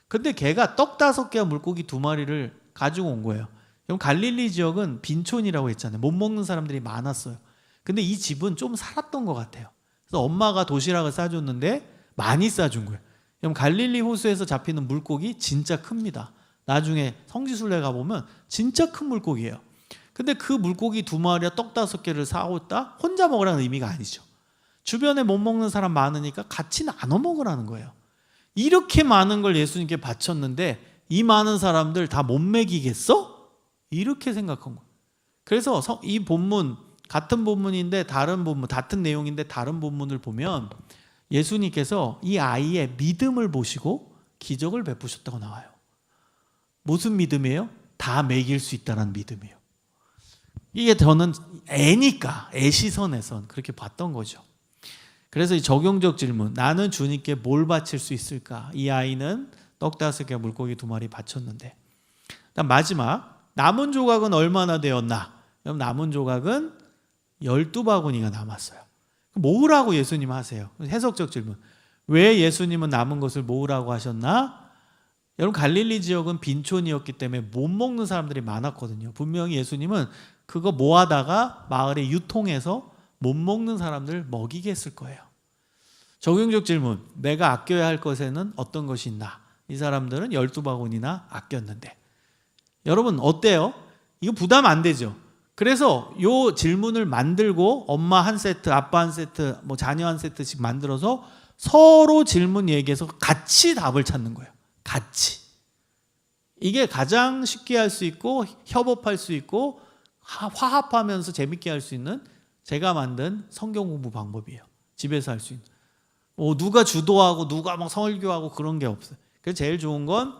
근데 걔가 떡 5개와 물고기 2마리를 가지고 온 거예요. 그럼 갈릴리 지역은 빈촌이라고 했잖아요. 못 먹는 사람들이 많았어요. 근데 이 집은 좀 살았던 것 같아요. 그래서 엄마가 도시락을 싸줬는데 많이 싸준 거예요. 그럼 갈릴리 호수에서 잡히는 물고기 진짜 큽니다. 나중에 성지순례 가보면 진짜 큰 물고기예요. 근데 그 물고기 2마리와 떡 5개를 사왔다? 혼자 먹으라는 의미가 아니죠. 주변에 못 먹는 사람 많으니까 같이 나눠 먹으라는 거예요. 이렇게 많은 걸 예수님께 바쳤는데 이 많은 사람들 다 못 먹이겠어? 이렇게 생각한 거예요. 그래서 이 본문, 같은 본문인데 다른 본문, 같은 내용인데 다른 본문을 보면 예수님께서 이 아이의 믿음을 보시고 기적을 베푸셨다고 나와요. 무슨 믿음이에요? 다 먹일 수 있다는 믿음이에요. 이게 저는 애니까, 애 시선에선 그렇게 봤던 거죠. 그래서 이 적용적 질문, 나는 주님께 뭘 바칠 수 있을까? 이 아이는 떡 5개와 물고기 2마리 바쳤는데. 그다음 마지막, 남은 조각은 얼마나 되었나? 그럼 남은 조각은 12바구니가 남았어요. 모으라고 예수님 하세요. 해석적 질문, 왜 예수님은 남은 것을 모으라고 하셨나? 여러분, 갈릴리 지역은 빈촌이었기 때문에 못 먹는 사람들이 많았거든요. 분명히 예수님은 그거 모아다가 마을에 유통해서 못 먹는 사람들 먹이게 했을 거예요. 적용적 질문, 내가 아껴야 할 것에는 어떤 것이 있나? 이 사람들은 12바구니나 아꼈는데. 여러분, 어때요? 이거 부담 안 되죠? 그래서 요 질문을 만들고 엄마 한 세트, 아빠 한 세트, 뭐 자녀 한 세트씩 만들어서 서로 질문 얘기해서 같이 답을 찾는 거예요. 같이. 이게 가장 쉽게 할 수 있고 협업할 수 있고 화합하면서 재밌게 할 수 있는 제가 만든 성경 공부 방법이에요. 집에서 할 수 있는. 누가 주도하고 누가 막 설교하고 그런 게 없어요. 그래서 제일 좋은 건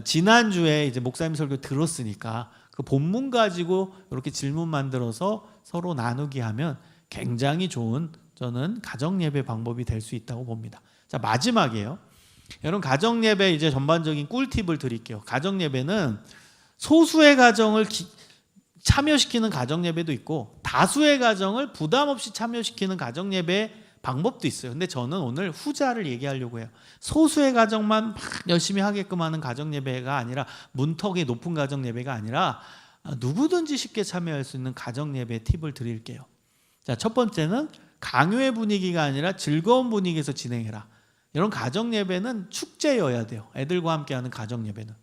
지난주에 이제 목사님 설교 들었으니까 그 본문 가지고 이렇게 질문 만들어서 서로 나누기 하면 굉장히 좋은, 저는 가정 예배 방법이 될 수 있다고 봅니다. 자, 마지막이에요. 여러분, 가정 예배 이제 전반적인 꿀팁을 드릴게요. 가정 예배는 소수의 가정을 참여시키는 가정 예배도 있고 다수의 가정을 부담 없이 참여시키는 가정 예배 방법도 있어요. 근데 저는 오늘 후자를 얘기하려고 해요. 소수의 가정만 막 열심히 하게끔 하는 가정 예배가 아니라, 문턱이 높은 가정 예배가 아니라 누구든지 쉽게 참여할 수 있는 가정 예배 팁을 드릴게요. 자, 첫 번째는 강요의 분위기가 아니라 즐거운 분위기에서 진행해라. 이런 가정 예배는 축제여야 돼요. 애들과 함께하는 가정 예배는.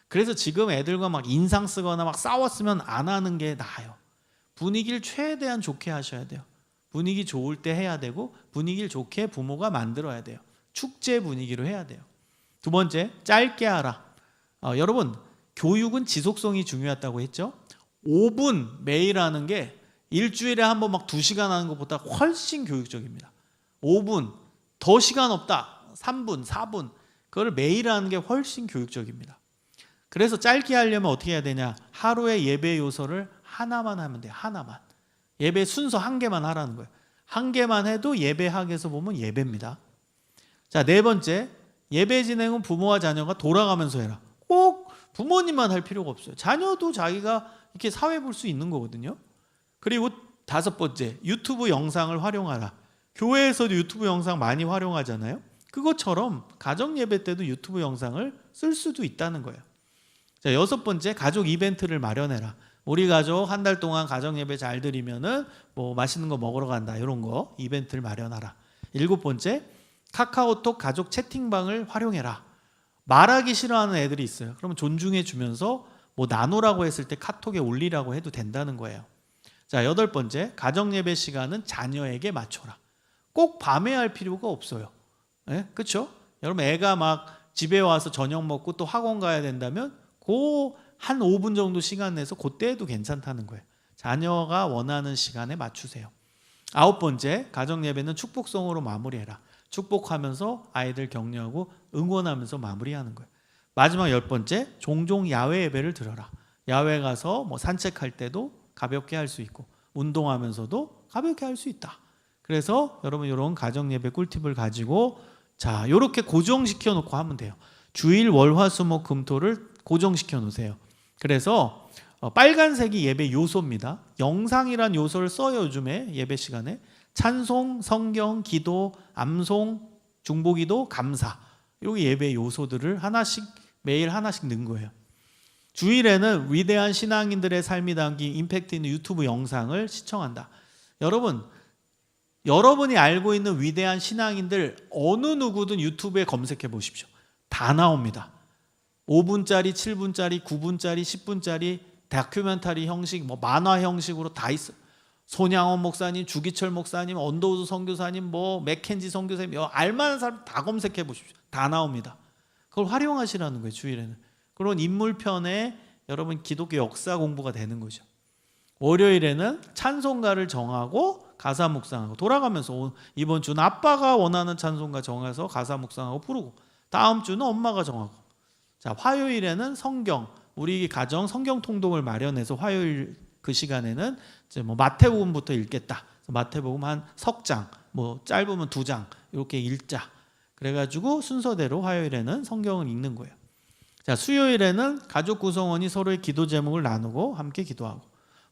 그래서 지금 애들과 막 인상 쓰거나 막 싸웠으면 안 하는 게 나아요. 분위기를 최대한 좋게 하셔야 돼요. 분위기 좋을 때 해야 되고 분위기를 좋게 부모가 만들어야 돼요. 축제 분위기로 해야 돼요. 두 번째, 짧게 하라. 여러분, 교육은 지속성이 중요하다고 했죠. 5분 매일 하는 게 일주일에 한 번 막 2시간 하는 것보다 훨씬 교육적입니다. 5분, 더 시간 없다. 3분, 4분. 그걸 매일 하는 게 훨씬 교육적입니다. 그래서 짧게 하려면 어떻게 해야 되냐? 하루에 예배 요소를 하나만 하면 돼요. 하나만. 예배 순서 한 개만 하라는 거예요. 한 개만 해도 예배학에서 보면 예배입니다. 자, 네 번째, 예배 진행은 부모와 자녀가 돌아가면서 해라. 꼭 부모님만 할 필요가 없어요. 자녀도 자기가 이렇게 사회 볼 수 있는 거거든요. 그리고 다섯 번째, 유튜브 영상을 활용하라. 교회에서도 유튜브 영상 많이 활용하잖아요. 그것처럼 가정 예배 때도 유튜브 영상을 쓸 수도 있다는 거예요. 자, 여섯 번째, 가족 이벤트를 마련해라. 우리 가족 한 달 동안 가정 예배 잘 드리면은 뭐 맛있는 거 먹으러 간다, 이런 거 이벤트를 마련하라. 일곱 번째, 카카오톡 가족 채팅방을 활용해라. 말하기 싫어하는 애들이 있어요. 그러면 존중해 주면서 뭐 나누라고 했을 때 카톡에 올리라고 해도 된다는 거예요. 자, 여덟 번째, 가정 예배 시간은 자녀에게 맞춰라. 꼭 밤에 할 필요가 없어요. 그렇죠? 여러분, 애가 막 집에 와서 저녁 먹고 또 학원 가야 된다면 그 한 5분 정도 시간 내서 그때 해도 괜찮다는 거예요. 자녀가 원하는 시간에 맞추세요. 아홉 번째, 가정 예배는 축복성으로 마무리해라. 축복하면서 아이들 격려하고 응원하면서 마무리하는 거예요. 마지막 열 번째, 종종 야외 예배를 들어라. 야외 가서 뭐 산책할 때도 가볍게 할 수 있고 운동하면서도 가볍게 할 수 있다. 그래서 여러분, 이런 가정 예배 꿀팁을 가지고 자, 이렇게 고정시켜 놓고 하면 돼요. 주일 월화수목 금토를 고정시켜 놓으세요. 그래서 빨간색이 예배 요소입니다. 영상이란 요소를 써요. 요즘에 예배 시간에 찬송, 성경, 기도, 암송, 중보기도, 감사, 여기 예배 요소들을 하나씩 매일 하나씩 넣은 거예요. 주일에는 위대한 신앙인들의 삶이 담긴 임팩트 있는 유튜브 영상을 시청한다. 여러분이 알고 있는 위대한 신앙인들 어느 누구든 유튜브에 검색해 보십시오. 다 나옵니다. 5분짜리, 7분짜리, 9분짜리, 10분짜리 다큐멘터리 형식, 뭐 만화 형식으로 다 있어요. 손양원 목사님, 주기철 목사님, 언더우드 선교사님, 뭐 맥켄지 선교사님, 알만한 사람 다 검색해 보십시오. 다 나옵니다. 그걸 활용하시라는 거예요. 주일에는. 그런 인물편에 여러분 기독교 역사 공부가 되는 거죠. 월요일에는 찬송가를 정하고 가사 묵상하고, 돌아가면서 이번 주는 아빠가 원하는 찬송가 정해서 가사 묵상하고 부르고, 다음 주는 엄마가 정하고. 자, 화요일에는 성경, 우리 가정 성경 통독을 마련해서 화요일 그 시간에는 이제 뭐 마태복음부터 읽겠다. 마태복음 한 석 장, 뭐 짧으면 2장 이렇게 읽자. 그래가지고 순서대로 화요일에는 성경을 읽는 거예요. 자, 수요일에는 가족 구성원이 서로의 기도 제목을 나누고 함께 기도하고,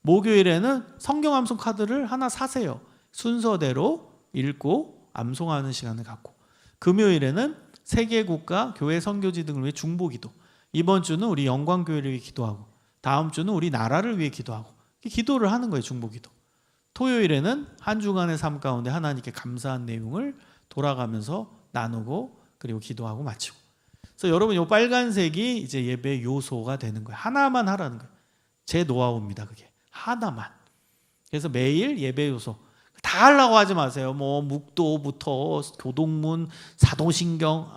목요일에는 성경 암송 카드를 하나 사세요. 순서대로 읽고 암송하는 시간을 갖고, 금요일에는 세계 국가 교회 선교지 등을 위해 중보기도, 이번 주는 우리 영광교회를 위해 기도하고, 다음 주는 우리 나라를 위해 기도하고, 기도를 하는 거예요. 중보기도. 토요일에는 한 주간의 삶 가운데 하나님께 감사한 내용을 돌아가면서 나누고 그리고 기도하고 마치고. 그래서 여러분, 이 빨간색이 이제 예배 요소가 되는 거예요. 하나만 하라는 거예요. 제 노하우입니다. 그게 하나만. 그래서 매일 예배 요소 다 하려고 하지 마세요. 뭐 묵도부터 교동문, 사도신경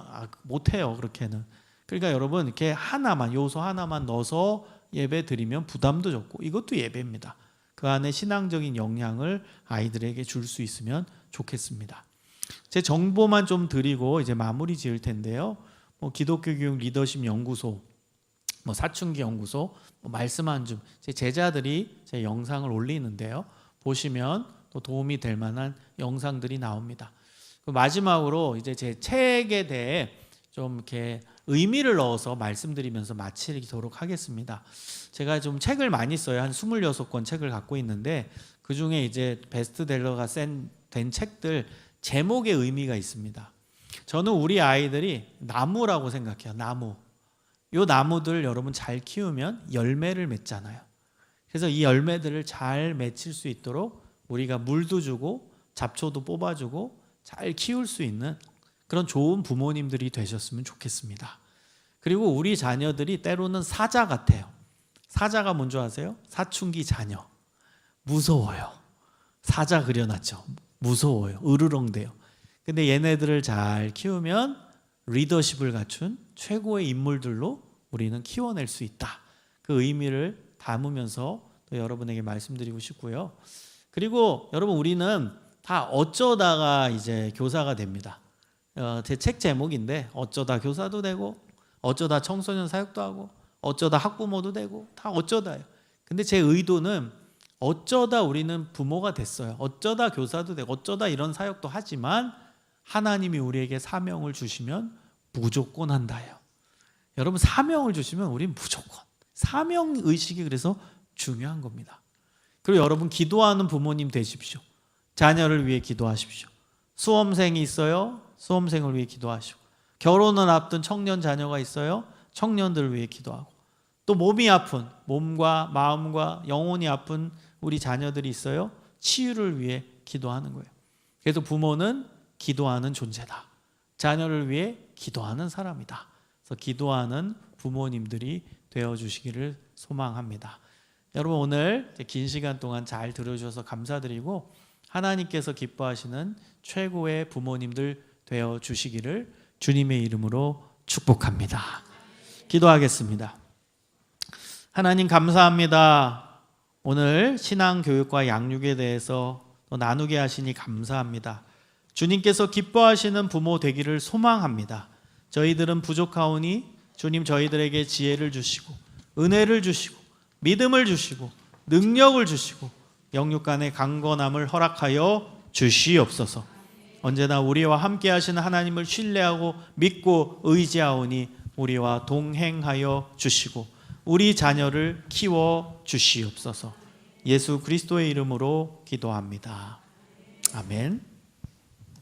못해요. 그렇게는. 그러니까 여러분, 이렇게 하나만, 요소 하나만 넣어서 예배 드리면 부담도 적고 이것도 예배입니다. 그 안에 신앙적인 영향을 아이들에게 줄 수 있으면 좋겠습니다. 제 정보만 좀 드리고 이제 마무리 지을 텐데요. 뭐 기독교 교육 리더십 연구소, 뭐 사춘기 연구소, 뭐 말씀 한 줌, 제 제자들이 제 영상을 올리는데요. 보시면 또 도움이 될 만한 영상들이 나옵니다. 마지막으로 이제 제 책에 대해 좀 이렇게 의미를 넣어서 말씀드리면서 마치도록 하겠습니다. 제가 좀 책을 많이 써요. 한 26권 책을 갖고 있는데, 그 중에 이제 베스트셀러가 된 책들 제목에 의미가 있습니다. 저는 우리 아이들이 나무라고 생각해요. 나무. 요 나무들 여러분 잘 키우면 열매를 맺잖아요. 그래서 이 열매들을 잘 맺힐 수 있도록 우리가 물도 주고 잡초도 뽑아주고 잘 키울 수 있는 그런 좋은 부모님들이 되셨으면 좋겠습니다. 그리고 우리 자녀들이 때로는 사자 같아요. 사자가 뭔지 아세요? 사춘기 자녀. 무서워요. 사자 그려놨죠. 무서워요. 으르렁대요. 근데 얘네들을 잘 키우면 리더십을 갖춘 최고의 인물들로 우리는 키워낼 수 있다. 그 의미를 담으면서 또 여러분에게 말씀드리고 싶고요. 그리고 여러분, 우리는 다 어쩌다가 이제 교사가 됩니다. 제 책 제목인데 어쩌다 교사도 되고 어쩌다 청소년 사역도 하고 어쩌다 학부모도 되고 다 어쩌다예요. 근데 제 의도는 어쩌다 우리는 부모가 됐어요. 어쩌다 교사도 되고 어쩌다 이런 사역도 하지만 하나님이 우리에게 사명을 주시면 무조건 한다예요. 여러분, 사명을 주시면 우리는 무조건. 사명의식이 그래서 중요한 겁니다. 그리고 여러분, 기도하는 부모님 되십시오. 자녀를 위해 기도하십시오. 수험생이 있어요. 수험생을 위해 기도하시고, 결혼을 앞둔 청년 자녀가 있어요. 청년들을 위해 기도하고, 또 몸이 아픈, 몸과 마음과 영혼이 아픈 우리 자녀들이 있어요. 치유를 위해 기도하는 거예요. 그래서 부모는 기도하는 존재다. 자녀를 위해 기도하는 사람이다. 그래서 기도하는 부모님들이 되어주시기를 소망합니다. 여러분, 오늘 긴 시간 동안 잘 들어주셔서 감사드리고 하나님께서 기뻐하시는 최고의 부모님들 되어주시기를 주님의 이름으로 축복합니다. 기도하겠습니다. 하나님, 감사합니다. 오늘 신앙교육과 양육에 대해서 또 나누게 하시니 감사합니다. 주님께서 기뻐하시는 부모 되기를 소망합니다. 저희들은 부족하오니 주님, 저희들에게 지혜를 주시고 은혜를 주시고 믿음을 주시고 능력을 주시고 영육간의 강건함을 허락하여 주시옵소서. 언제나 우리와 함께 하시는 하나님을 신뢰하고 믿고 의지하오니 우리와 동행하여 주시고 우리 자녀를 키워 주시옵소서. 예수 그리스도의 이름으로 기도합니다. 아멘.